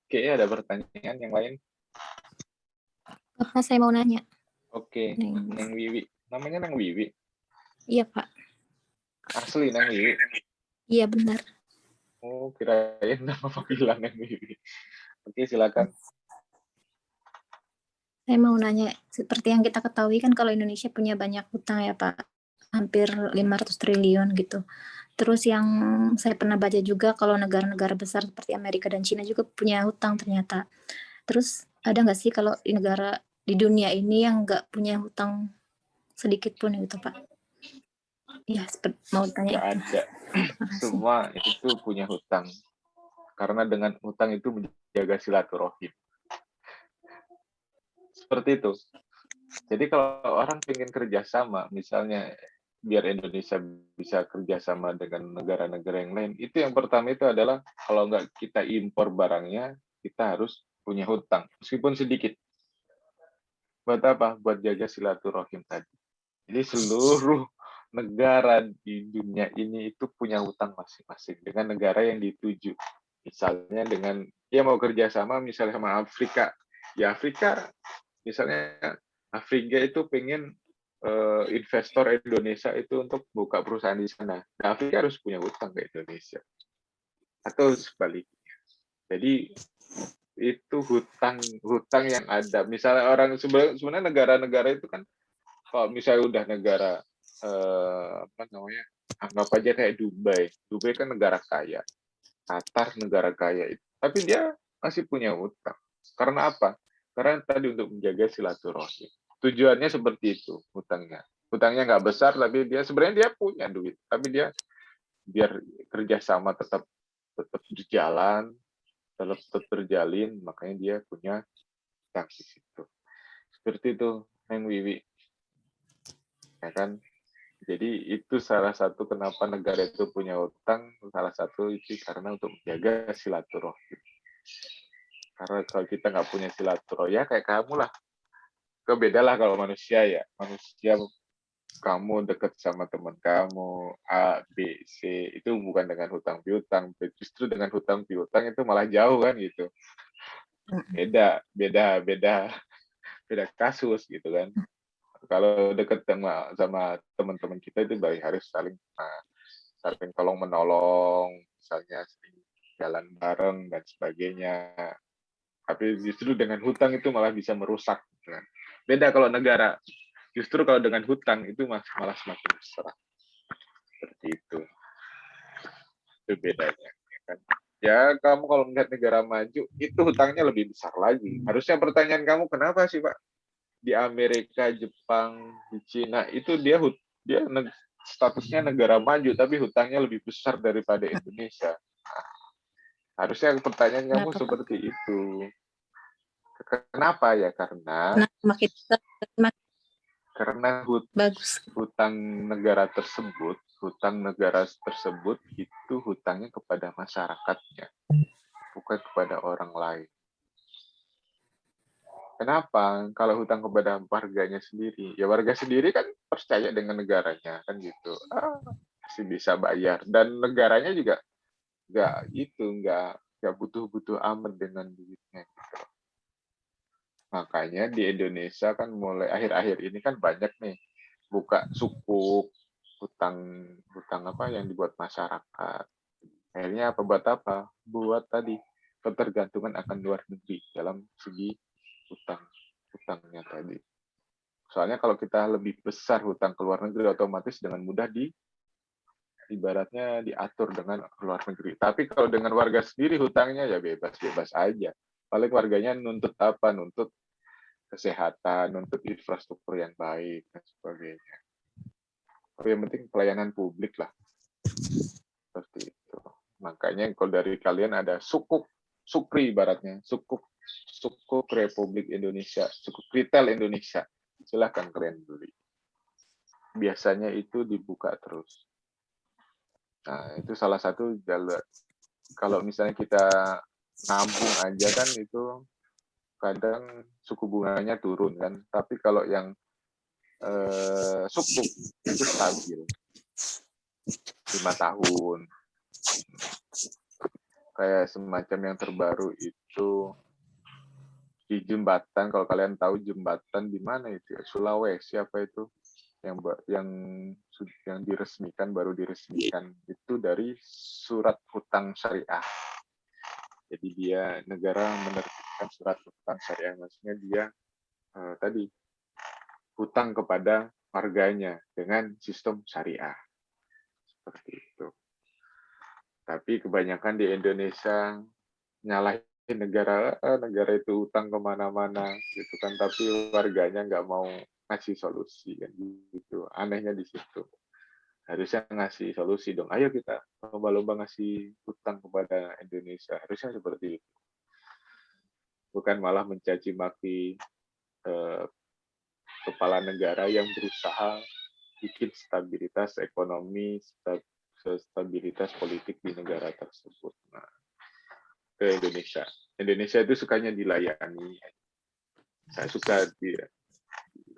Oke, ada pertanyaan yang lain? Apa saya mau nanya? Oke, Neng Wiwi. Namanya Neng Wiwi? Iya, Pak. Asli Neng Wiwi? Iya, benar. Oh, kirain nama panggilan Neng Wiwi. Oke, silakan. Saya mau nanya, seperti yang kita ketahui kan kalau Indonesia punya banyak hutang ya, Pak. Hampir 500 triliun gitu. Terus yang saya pernah baca juga kalau negara-negara besar seperti Amerika dan Cina juga punya hutang ternyata. Terus ada nggak sih kalau di negara di dunia ini yang nggak punya hutang sedikit pun gitu, Pak? Ya, mau tanya Nggak itu. ada. Semua itu punya hutang. Karena dengan hutang itu menjaga silaturahim. Seperti itu. Jadi kalau orang ingin kerjasama, misalnya biar Indonesia bisa kerjasama dengan negara-negara yang lain, itu yang pertama itu adalah kalau nggak kita impor barangnya, kita harus punya hutang, meskipun sedikit. Buat apa? Buat jaga silaturahim tadi. Jadi seluruh negara di dunia ini itu punya hutang masing-masing dengan negara yang dituju. Misalnya dengan dia mau kerjasama misalnya sama Afrika, ya Afrika misalnya Afrika itu pengen investor Indonesia itu untuk buka perusahaan di sana. Nah, Afrika harus punya hutang ke Indonesia atau sebaliknya. Jadi itu hutang yang ada. Misalnya orang sebenarnya negara-negara itu kan kalau misalnya udah negara apa namanya anggap aja kayak Dubai. Dubai kan negara kaya. Qatar negara kaya itu, tapi dia masih punya utang. Karena apa? Karena tadi untuk menjaga silaturahim. Tujuannya seperti itu hutangnya. Hutangnya nggak besar, tapi dia sebenarnya dia punya duit, tapi dia biar kerjasama tetap berjalan, tetap terjalin, makanya dia punya utang di situ. Seperti itu, Neng Wiwi. Ya kan? Jadi itu salah satu kenapa negara itu punya utang, salah satu itu karena untuk menjaga silaturahim. Karena kalau kita nggak punya silaturahim, ya kayak kamu lah. Beda lah kalau manusia ya. Manusia kamu dekat sama teman kamu A, B, C itu bukan dengan hutang piutang, justru dengan hutang piutang itu malah jauh kan gitu. Beda kasus gitu kan. Kalau dekat sama teman-teman kita itu baik harus saling tolong menolong, misalnya sering jalan bareng dan sebagainya. Tapi justru dengan hutang itu malah bisa merusak. Kan? Beda kalau negara, justru kalau dengan hutang itu malah semakin besar. Seperti itu bedanya. Ya, kan? Ya kamu kalau melihat negara maju itu hutangnya lebih besar lagi. Harusnya pertanyaan kamu kenapa sih Pak? Di Amerika, Jepang, di Cina itu dia statusnya negara maju tapi hutangnya lebih besar daripada Indonesia. Nah, harusnya pertanyaan kamu Kenapa, Pak? seperti itu. Kenapa ya? Karena bagus. hutang negara tersebut itu hutangnya kepada masyarakatnya, bukan kepada orang lain. Kenapa? Kalau hutang kepada warganya sendiri, ya warga sendiri kan percaya dengan negaranya kan gitu, masih bisa bayar dan negaranya juga nggak butuh amat dengan duitnya. Gitu. Makanya di Indonesia kan mulai akhir-akhir ini kan banyak nih buka sukuk hutang apa yang dibuat masyarakat. Akhirnya buat apa? Buat tadi ketergantungan akan luar negeri dalam segi hutangnya tadi. Soalnya kalau kita lebih besar hutang ke luar negeri otomatis dengan mudah ibaratnya diatur dengan luar negeri. Tapi kalau dengan warga sendiri hutangnya ya bebas-bebas aja. Paling warganya nuntut apa? Nuntut kesehatan, nuntut infrastruktur yang baik dan sebagainya. Tapi yang penting pelayanan publik lah. Seperti itu. Makanya kalau dari kalian ada sukri ibaratnya, sukuk Republik Indonesia, sukuk retail Indonesia. Silahkan kalian beli. Biasanya itu dibuka terus. Nah, itu salah satu jalur. Kalau misalnya kita nabung aja kan itu kadang suku bunganya turun kan. Tapi kalau yang sukuk itu stabil. 5 tahun. Kayak semacam yang terbaru itu di jembatan, kalau kalian tahu jembatan di mana itu ya? Sulawesi apa itu yang baru diresmikan itu dari surat hutang syariah. Jadi dia negara menerbitkan surat hutang syariah, maksudnya dia tadi hutang kepada warganya dengan sistem syariah seperti itu. Tapi kebanyakan di Indonesia nyalahin negara itu utang kemana-mana gitu kan, tapi warganya nggak mau ngasih solusi kan gitu. Anehnya di situ. Harusnya ngasih solusi dong. Ayo kita lomba-lomba ngasih utang kepada Indonesia. Harusnya seperti itu. Bukan malah mencaci maki kepala negara yang berusaha bikin stabilitas ekonomi, stabilitas politik di negara tersebut. Nah, ke Indonesia. Indonesia itu sukanya dilayani. Saya suka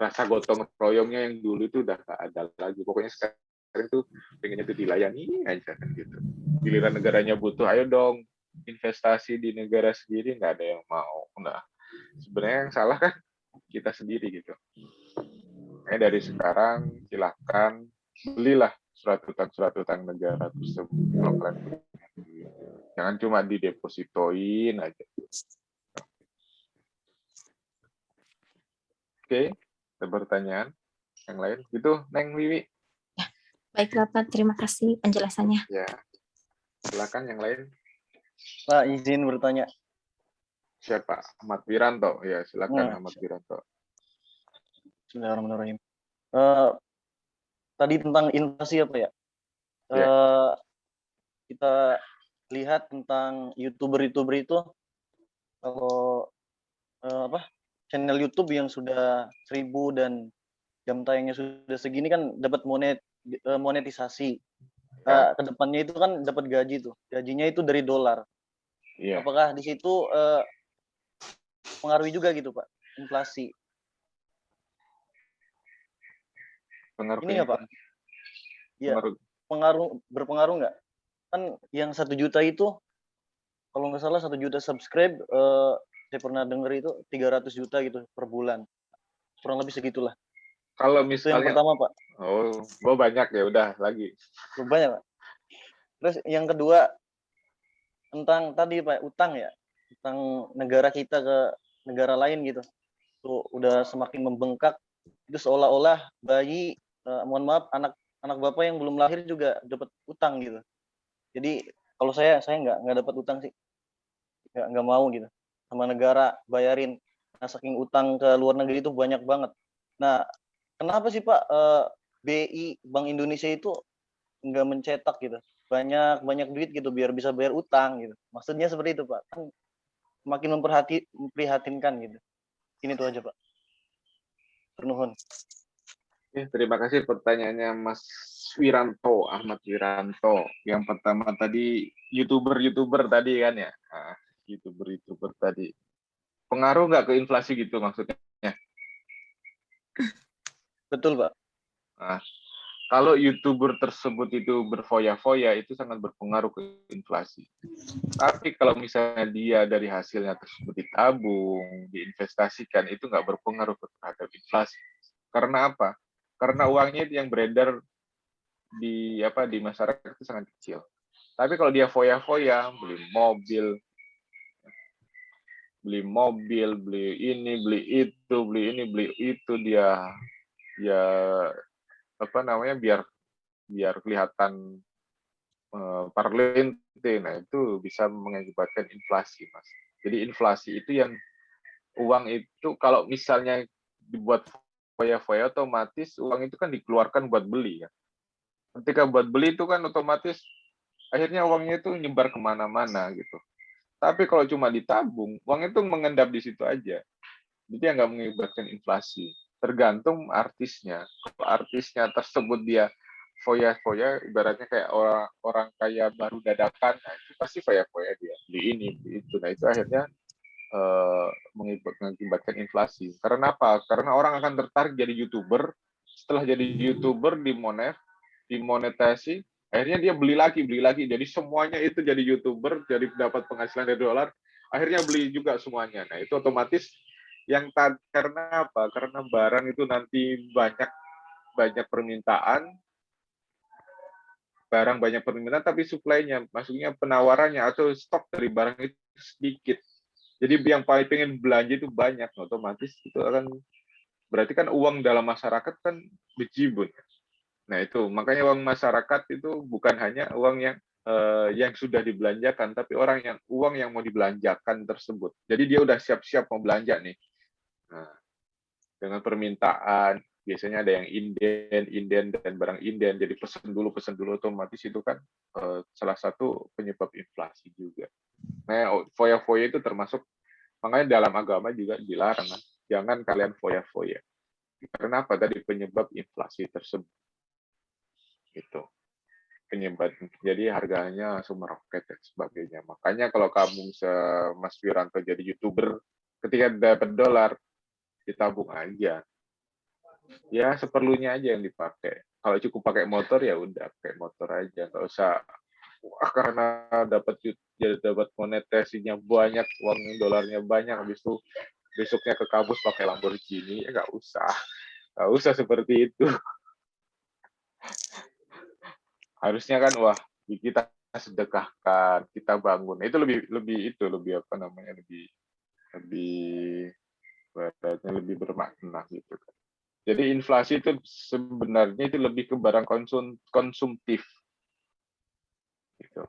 rasa gotong royongnya yang dulu itu udah nggak ada lagi. Pokoknya sekarang itu pengennya itu dilayani aja kan gitu. Giliran negaranya butuh, ayo dong investasi di negara sendiri, nggak ada yang mau. Nah, sebenarnya yang salah kan kita sendiri gitu. Dari sekarang silahkan belilah surat utang negara tersebut. Jangan cuma didepositoin aja. Oke, ada pertanyaan yang lain? Gitu, Neng Wiwi. Baiklah Pak, terima kasih penjelasannya. Ya, silakan yang lain. Pak, izin bertanya. Siapa? Ahmad Wiranto. Ya, silakan Nah, Ahmad Wiranto. Bismillahirrahmanirrahim. Eh, Tadi tentang inflasi apa ya? Ya. Kita lihat tentang YouTuber itu, kalau channel YouTube yang sudah 1000 dan jam tayangnya sudah segini kan dapat monetisasi. Ya. Kedepannya itu kan dapat gaji tuh. Gajinya itu dari dolar. Iya. Apakah di situ pengaruhi juga gitu Pak, inflasi? Pengaruh Ini nggak Pak? Ya, berpengaruh nggak? Kan yang 1 juta itu, kalau nggak salah 1 juta subscribe, saya pernah dengar itu 300 juta gitu per bulan. Kurang lebih segitulah. Kalau Itu yang misalnya, pertama Pak. banyak ya udah lagi. Banyak Pak. Terus yang kedua, tentang tadi Pak, utang ya. Utang negara kita ke negara lain gitu. Tuh udah semakin membengkak. Itu seolah-olah bayi, mohon maaf, anak bapak yang belum lahir juga dapat utang gitu. Jadi kalau saya nggak dapat utang sih, nggak mau gitu sama negara bayarin. Nah, saking utang ke luar negeri itu banyak banget. Nah, kenapa sih Pak, BI Bank Indonesia itu nggak mencetak gitu banyak duit gitu biar bisa bayar utang gitu? Maksudnya seperti itu Pak, kan makin memprihatinkan gitu. Ini tuh aja Pak. Pernuhun. Terima kasih pertanyaannya Mas Wiranto, Ahmad Wiranto. Yang pertama tadi YouTuber tadi kan ya. YouTuber tadi. Pengaruh nggak ke inflasi gitu maksudnya? Betul Pak. Nah, kalau YouTuber tersebut itu berfoya-foya itu sangat berpengaruh ke inflasi. Tapi kalau misalnya dia dari hasilnya tersebut ditabung, diinvestasikan, itu nggak berpengaruh terhadap inflasi. Karena apa? Karena uangnya yang beredar di masyarakat itu sangat kecil. Tapi kalau dia foya-foya, beli ini, beli itu, dia biar kelihatan parlente, nah itu bisa mengakibatkan inflasi, Mas. Jadi inflasi itu yang uang itu kalau misalnya dibuat foya-foya, otomatis uang itu kan dikeluarkan buat beli ya. Ketika buat beli itu kan otomatis akhirnya uangnya itu nyebar kemana-mana gitu. Tapi kalau cuma ditabung, uang itu mengendap di situ aja. Jadi nggak mengakibatkan inflasi. Tergantung artisnya. Kalau artisnya tersebut dia foya-foya, ibaratnya kayak orang kaya baru dadakan, nah itu pasti foya-foya dia. Beli ini, beli itu. Nah itu akhirnya mengakibatkan inflasi. Karena apa? Karena orang akan tertarik jadi YouTuber. Setelah jadi YouTuber dimonetasi, akhirnya dia beli lagi. Jadi semuanya itu jadi YouTuber, jadi dapat penghasilan dari dolar, akhirnya beli juga semuanya. Nah, itu otomatis karena apa? Karena barang itu nanti banyak permintaan, tapi suplainya, maksudnya penawarannya atau stok dari barang itu sedikit. Jadi yang paling pengen belanja itu banyak, otomatis itu akan berarti kan uang dalam masyarakat kan bejibun. Nah itu makanya uang masyarakat itu bukan hanya uang yang sudah dibelanjakan, tapi uang yang mau dibelanjakan tersebut. Jadi dia udah siap-siap mau belanja nih. Nah, dengan permintaan biasanya ada yang inden dan barang inden. Jadi pesan dulu otomatis itu kan salah satu penyebab inflasi juga. Nah, foya-foya itu termasuk, makanya dalam agama juga dilarang kan. Jangan kalian foya-foya. Karena apa? Tadi penyebab inflasi tersebut. Itu penyebab, jadi harganya langsung meroket dan sebagainya. Makanya kalau kamu Mas Wiranto jadi YouTuber, ketika dapat dolar ditabung aja. Ya seperlunya aja yang dipakai. Kalau cukup pakai motor ya udah pakai motor aja, nggak usah karena dapat monetasinya banyak, uang dolarnya banyak, habis itu besoknya ke kampus pakai Lamborghini, ya nggak usah seperti itu. Harusnya kan kita sedekahkan, kita bangun. Itu lebih apa namanya, lebih bermakna gitu kan. Jadi inflasi itu sebenarnya itu lebih ke barang konsumtif gitu.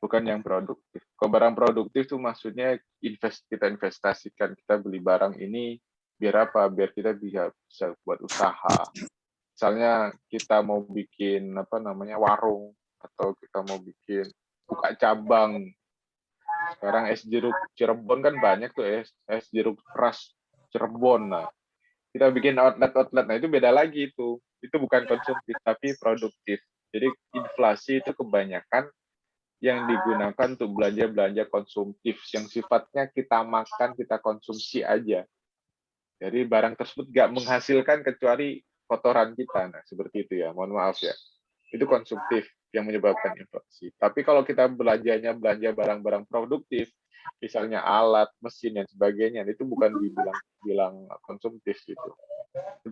bukan yang produktif. Kalau barang produktif tuh maksudnya kita investasikan, kita beli barang ini biar apa? Biar kita bisa buat usaha. Misalnya kita mau bikin apa namanya warung, atau kita mau buka cabang. Sekarang es jeruk Cirebon kan banyak tuh, es jeruk keras Cirebon. Nah, kita bikin outlet. Nah, itu beda lagi itu. Itu bukan konsumtif tapi produktif. Jadi inflasi itu kebanyakan yang digunakan untuk belanja-belanja konsumtif yang sifatnya kita makan, kita konsumsi aja. Jadi barang tersebut nggak menghasilkan kecuali kotoran kita. Nah, seperti itu ya. Mohon maaf ya. Itu konsumtif yang menyebabkan inflasi. Tapi kalau kita belanja barang-barang produktif, misalnya alat, mesin, dan sebagainya, itu bukan dibilang konsumtif gitu.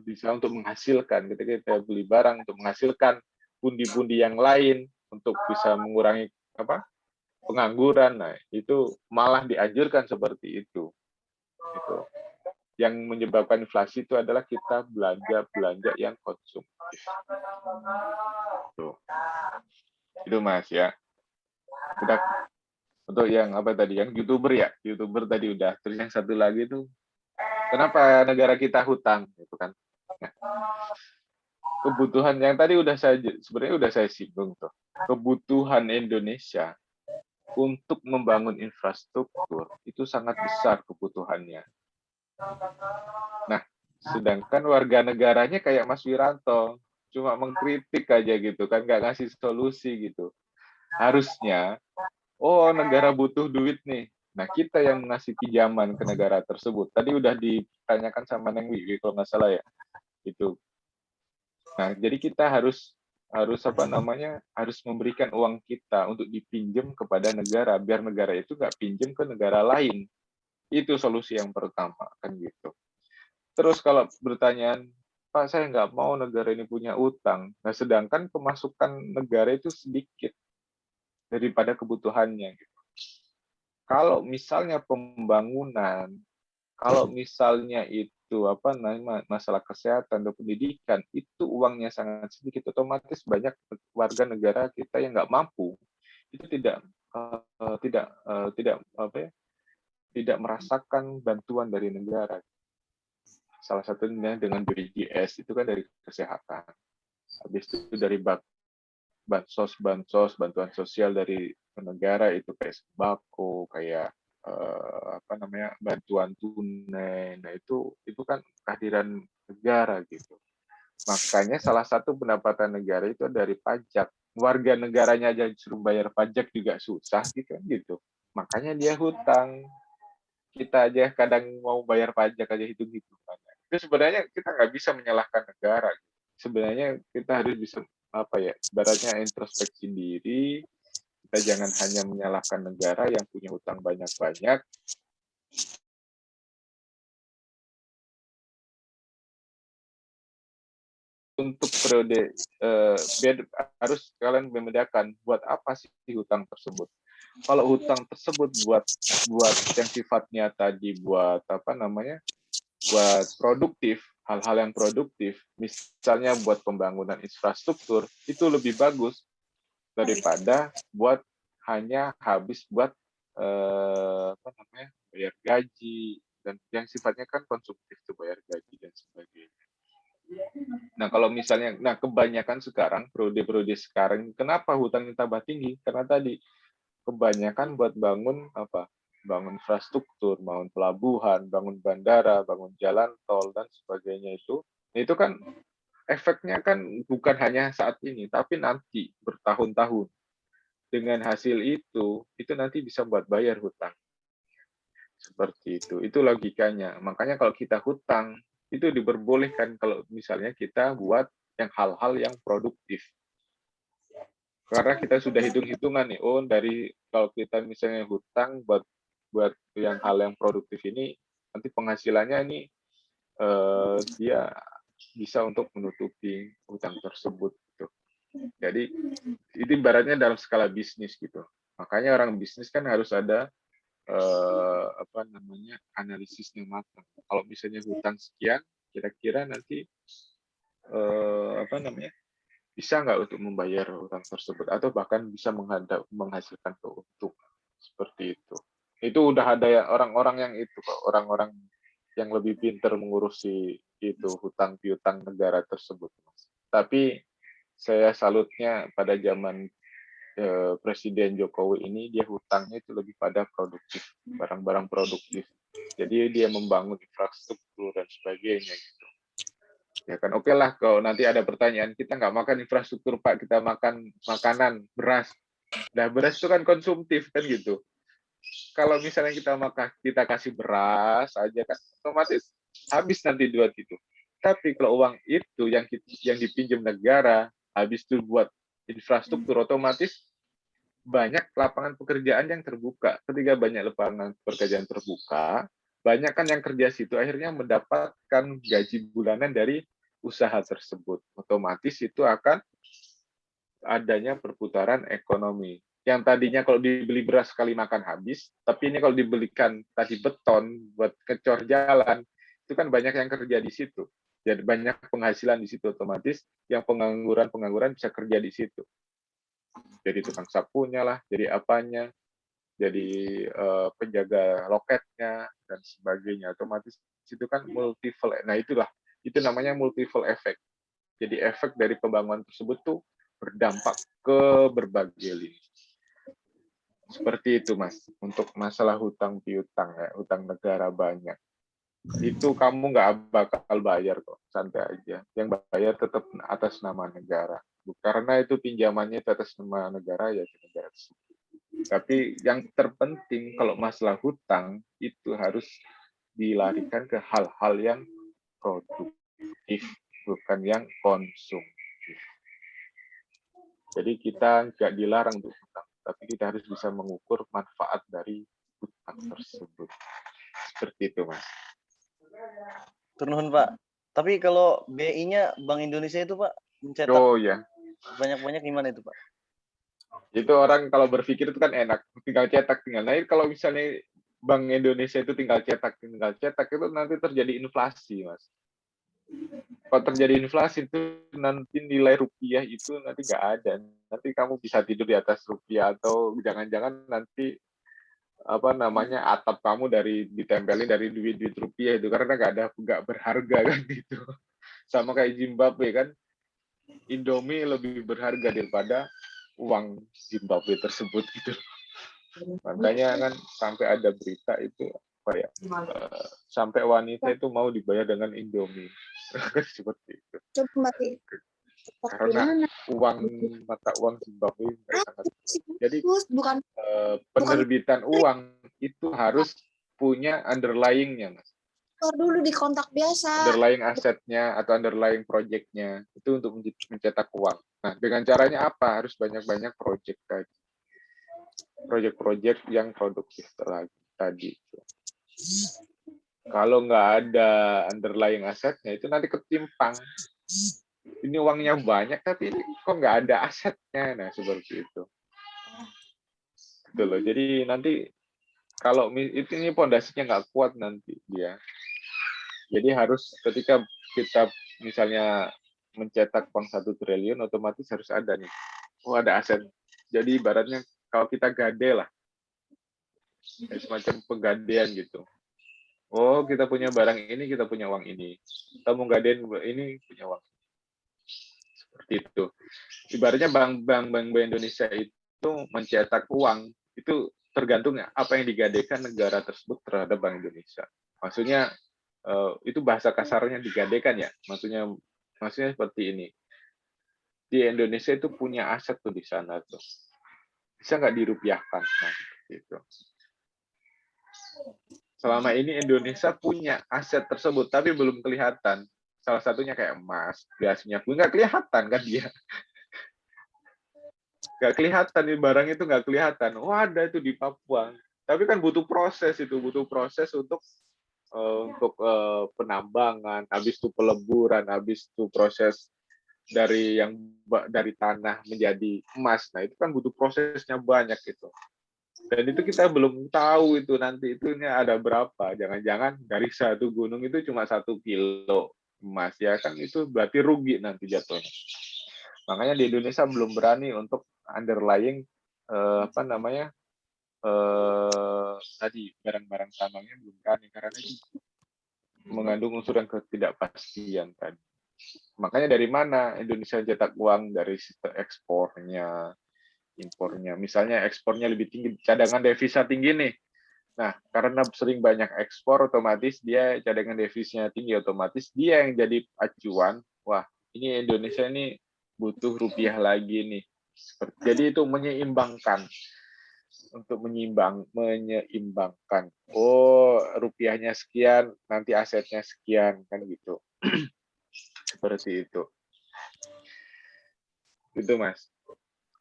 Bisa untuk menghasilkan. Ketika kita beli barang untuk menghasilkan pundi-pundi yang lain, untuk bisa mengurangi pengangguran. Nah, itu malah dianjurkan seperti itu. Gitu. Yang menyebabkan inflasi itu adalah kita belanja yang konsumtif. Tuh. Itu Mas ya. Udah untuk yang apa tadi? Yang YouTuber ya. YouTuber tadi udah. Terus yang satu lagi itu kenapa negara kita hutang gitu kan. Nah, kebutuhan yang tadi sebenarnya udah saya singgung tuh. Kebutuhan Indonesia untuk membangun infrastruktur itu sangat besar kebutuhannya. Nah, sedangkan warga negaranya kayak Mas Wiranto, cuma mengkritik aja gitu kan, nggak ngasih solusi gitu. Harusnya, oh negara butuh duit nih. Nah, kita yang ngasih pinjaman ke negara tersebut. Tadi udah ditanyakan sama Neng Wiwi kalau nggak salah ya. Itu. Nah, jadi kita harus harus memberikan uang kita untuk dipinjam kepada negara biar negara itu nggak pinjam ke negara lain. Itu solusi yang pertama kan gitu. Terus kalau bertanyaan, Pak saya nggak mau negara ini punya utang, nah sedangkan pemasukan negara itu sedikit daripada kebutuhannya. Gitu. Kalau misalnya pembangunan, kalau misalnya itu masalah kesehatan atau pendidikan, itu uangnya sangat sedikit, otomatis banyak warga negara kita yang nggak mampu, itu tidak merasakan bantuan dari negara. Salah satunya dengan BPJS itu kan dari kesehatan. Habis itu dari bansos, bantuan sosial dari negara itu kayak sembako, kayak bantuan tunai. Nah, itu kan kehadiran negara gitu. Makanya salah satu pendapatan negara itu dari pajak. Warga negaranya aja disuruh bayar pajak juga susah gitu kan gitu. Makanya dia hutang. Kita aja kadang mau bayar pajak aja hitung-hitungan. Itu sebenarnya kita nggak bisa menyalahkan negara. Sebenarnya kita harus bisa ibaratnya introspeksi diri. Kita jangan hanya menyalahkan negara yang punya hutang banyak-banyak. Untuk periode harus kalian membedakan buat apa sih hutang tersebut. Kalau hutang tersebut buat yang sifatnya tadi buat buat produktif, hal-hal yang produktif, misalnya buat pembangunan infrastruktur, itu lebih bagus daripada buat hanya habis buat bayar gaji, dan yang sifatnya kan konsumtif itu bayar gaji dan sebagainya. Nah, kalau misalnya, kebanyakan sekarang, periode sekarang, kenapa hutang tambah tinggi? Karena tadi, kebanyakan buat bangun bangun infrastruktur, bangun pelabuhan, bangun bandara, bangun jalan tol, dan sebagainya itu kan efeknya kan bukan hanya saat ini, tapi nanti bertahun-tahun. Dengan hasil itu nanti bisa buat bayar hutang. Seperti itu logikanya. Makanya kalau kita hutang, itu diperbolehkan kalau misalnya kita buat yang hal-hal yang produktif. Karena kita sudah hitung-hitungan nih, kalau kita misalnya hutang buat yang hal yang produktif ini, nanti penghasilannya ini dia bisa untuk menutupi hutang tersebut. Gitu. Jadi itu ibaratnya dalam skala bisnis gitu. Makanya orang bisnis kan harus ada analisisnya matang. Kalau misalnya hutang sekian, kira-kira nanti bisa nggak untuk membayar hutang tersebut atau bahkan bisa menghasilkan keuntungan seperti itu. Itu udah ada ya orang-orang yang itu kok, orang-orang yang lebih pintar mengurusi itu hutang piutang negara tersebut. Tapi saya salutnya pada zaman Presiden Jokowi ini, dia hutangnya itu lebih pada produktif, barang-barang produktif. Jadi dia membangun infrastruktur dan sebagainya gitu. Ya kan, oke lah kalau nanti ada pertanyaan, kita nggak makan infrastruktur Pak, kita makan makanan, beras. Nah beras itu kan konsumtif kan gitu. Kalau misalnya kita kasih beras aja kan, otomatis habis nanti duit itu. Tapi kalau uang itu yang dipinjam negara, habis itu buat infrastruktur, otomatis banyak lapangan pekerjaan yang terbuka. Ketika banyak lapangan pekerjaan terbuka, banyak kan yang kerja situ akhirnya mendapatkan gaji bulanan dari usaha tersebut. Otomatis itu akan adanya perputaran ekonomi. Yang tadinya kalau dibeli beras sekali makan habis, tapi ini kalau dibelikan tadi beton buat kecor jalan, itu kan banyak yang kerja di situ. Jadi banyak penghasilan di situ, otomatis yang pengangguran bisa kerja di situ. Jadi tukang sapunya lah, jadi apanya, jadi penjaga loketnya dan sebagainya. Otomatis itu kan multiple. Nah itu namanya multiple effect. Jadi efek dari pembangunan tersebut tuh berdampak ke berbagai lini. Seperti itu Mas, untuk masalah hutang piutang ya, hutang negara banyak. Itu kamu nggak bakal bayar kok, santai aja. Yang bayar tetap atas nama negara. Karena itu pinjamannya itu atas nama negara, ya ke negara tersebut. Tapi yang terpenting kalau masalah hutang itu harus dilarikan ke hal-hal yang produktif, bukan yang konsumtif. Jadi kita nggak dilarang untuk hutang, tapi kita harus bisa mengukur manfaat dari hutang tersebut. Seperti itu, Mas. Turun Pak. Tapi kalau BI-nya Bank Indonesia itu Pak mencetak ya. banyak-banyak gimana itu Pak? Itu orang kalau berpikir itu kan enak, tinggal cetak, tinggal naik. Kalau misalnya Bank Indonesia itu tinggal cetak itu nanti terjadi inflasi, Mas. Kalau terjadi inflasi itu nanti nilai rupiah itu nanti nggak ada. Nanti kamu bisa tidur di atas rupiah atau jangan-jangan nanti atap kamu ditempelin dari duit rupiah itu karena nggak berharga kan gitu. Sama kayak Zimbabwe kan, Indomie lebih berharga daripada uang Zimbabwe tersebut gitu. Makanya kan sampai ada berita itu sampai wanita itu mau dibayar dengan Indomie. Seperti itu. Karena mata uang Zimbabwe sangat. Jadi penerbitan uang itu harus punya underlying-nya, Mas. Dulu di kontak biasa. Underlying asetnya atau underlying project-nya itu untuk mencetak uang. Nah, dengan caranya apa? Harus banyak-banyak project tadi. Project-project yang produktif tadi. Kalau nggak ada underlying asetnya, itu nanti ketimpang. Ini uangnya banyak, tapi ini kok nggak ada asetnya. Nah, seperti itu. Gitu loh. Jadi nanti kalau ini pondasinya nggak kuat nanti dia. Jadi harus ketika kita misalnya mencetak uang 1 triliun, otomatis harus ada nih. Oh, ada aset. Jadi ibaratnya kalau kita gade lah. Semacam penggadean gitu. Oh, kita punya barang ini, kita punya uang ini. Kita mau gadein ini, punya uang. Seperti itu. Ibaratnya bank Indonesia itu mencetak uang, itu tergantung apa yang digadekan negara tersebut terhadap Bank Indonesia. Maksudnya itu bahasa kasarnya digadekan ya. Maksudnya seperti ini. Di Indonesia itu punya aset tuh di sana tuh. Bisa nggak dirupiahkan? Nah, gitu. Selama ini Indonesia punya aset tersebut, tapi belum kelihatan. Salah satunya kayak emas, gasnya pun nggak kelihatan kan dia. Nggak kelihatan, barang itu nggak kelihatan. Oh, ada itu di Papua. Tapi kan butuh proses untuk penambangan, habis itu peleburan, habis itu proses dari tanah menjadi emas. Nah, itu kan butuh prosesnya banyak gitu. Dan itu kita belum tahu itu nanti itunya ada berapa. Jangan-jangan dari satu gunung itu cuma 1 kilo emas, ya kan itu berarti rugi nanti jatuhnya. Makanya di Indonesia belum berani untuk underlying tadi barang-barang tambangnya belum berani karena itu mengandung unsur yang ketidakpastian tadi. Makanya dari mana Indonesia cetak uang? Dari sistem ekspornya, impornya. Misalnya ekspornya lebih tinggi, cadangan devisa tinggi nih. Nah, karena sering banyak ekspor, otomatis dia cadangan devisanya tinggi, otomatis dia yang jadi acuan. Wah, ini Indonesia ini butuh rupiah lagi nih. Jadi itu menyeimbangkan. Untuk menyeimbangkan. Oh, rupiahnya sekian, nanti asetnya sekian, kan gitu. Seperti itu. Itu Mas.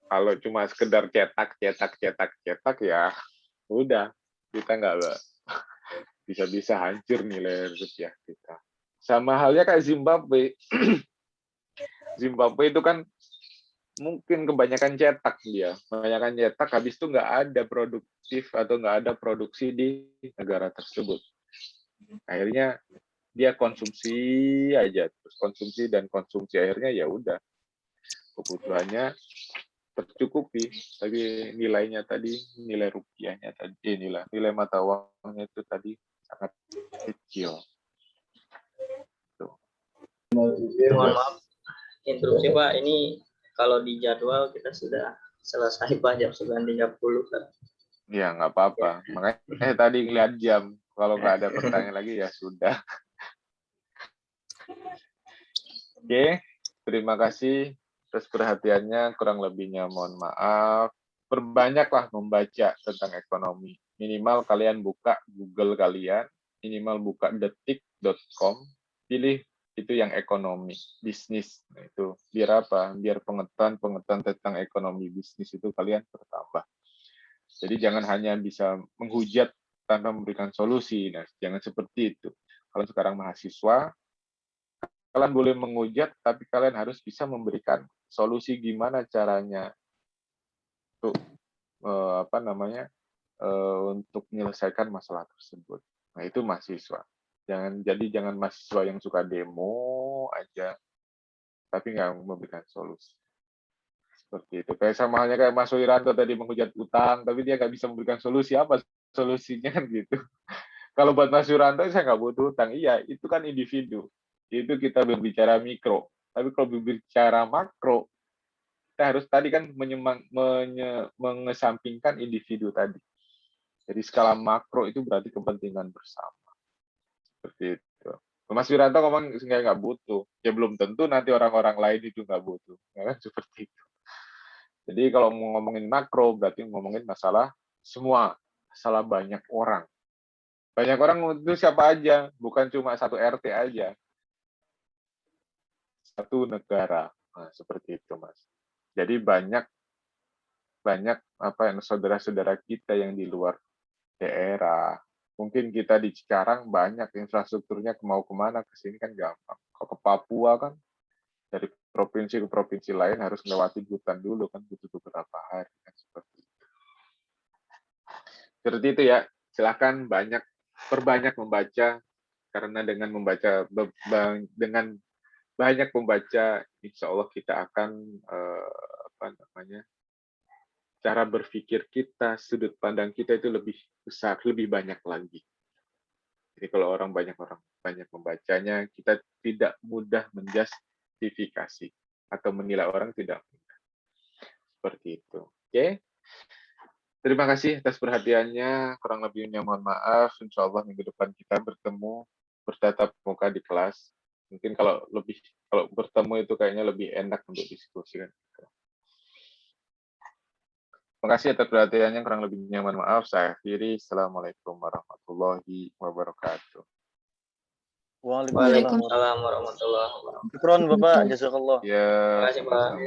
Kalau cuma sekedar cetak ya udah, kita nggak bisa hancur nilai rupiah kita. Sama halnya kayak Zimbabwe. Zimbabwe itu kan mungkin kebanyakan cetak dia. Kebanyakan cetak, habis itu nggak ada produktif atau nggak ada produksi di negara tersebut. Akhirnya dia konsumsi aja, terus konsumsi dan konsumsi, akhirnya ya udah kebutuhannya tercukupi, tapi nilainya tadi, nilai rupiahnya tadi, nilai mata uangnya itu tadi sangat kecil. Tuh. Mohon maaf, interupsi Pak. Ini kalau di jadwal kita sudah selesai Pak jam 9.30 Pak. Ya nggak apa-apa. Makanya tadi ngeliat jam. Kalau nggak ada pertanyaan lagi ya sudah. Oke, terima kasih atas perhatiannya. Kurang lebihnya mohon maaf. Perbanyaklah membaca tentang ekonomi. Minimal kalian buka Google kalian, minimal buka detik.com, pilih itu yang ekonomi, bisnis. Nah, itu biar apa? Biar pengetahuan tentang ekonomi bisnis itu kalian bertambah. Jadi jangan hanya bisa menghujat tanpa memberikan solusi. Nah, jangan seperti itu. Kalau sekarang mahasiswa, kalian boleh menghujat, tapi kalian harus bisa memberikan solusi gimana caranya untuk untuk menyelesaikan masalah tersebut. Nah, itu mahasiswa. Jangan mahasiswa yang suka demo aja, tapi nggak memberikan solusi. Seperti itu. Kayak sama halnya kayak Mas Wiranto tadi menghujat utang, tapi dia nggak bisa memberikan solusi. Apa solusinya kan gitu. Kalau buat Mas Wiranto, saya nggak butuh utang. Iya, itu kan individu. Itu kita berbicara mikro. Tapi kalau berbicara makro, kita harus tadi kan mengesampingkan individu tadi. Jadi skala makro itu berarti kepentingan bersama. Seperti itu. Mas Wiranto ngomong nggak butuh. Ya belum tentu nanti orang-orang lain itu nggak butuh. Ya, seperti itu. Jadi kalau mau ngomongin makro, berarti ngomongin masalah semua. Masalah banyak orang. Banyak orang itu siapa aja, bukan cuma satu RT aja. Satu negara. Nah, seperti itu, Mas. Jadi banyak saudara-saudara kita yang di luar daerah. Mungkin kita di Cikarang banyak infrastrukturnya, mau kemana ke sini kan gampang. Kalau ke Papua kan dari provinsi ke provinsi lain harus melewati hutan dulu kan, butuh beberapa hari kan, seperti itu. Seperti itu ya. Silakan perbanyak membaca, karena dengan banyak membaca, insya Allah kita akan cara berpikir kita, sudut pandang kita itu lebih besar, lebih banyak lagi. Jadi kalau banyak membacanya, kita tidak mudah menjustifikasi atau menilai orang, tidak mudah. Seperti itu. Oke. Terima kasih atas perhatiannya. Kurang lebihnya mohon maaf. Insya Allah minggu depan kita bertatap muka di kelas. Mungkin kalau bertemu itu kayaknya lebih enak untuk diskusi kan. Terima kasih atas perhatiannya. Kurang lebihnya mohon maaf. Saya akhiri. Assalamualaikum warahmatullahi wabarakatuh. Waalaikumsalam warahmatullahi wabarakatuh. Syukron Bapak, jazakallah. Ya, Terima kasih, Pak. sama-sama.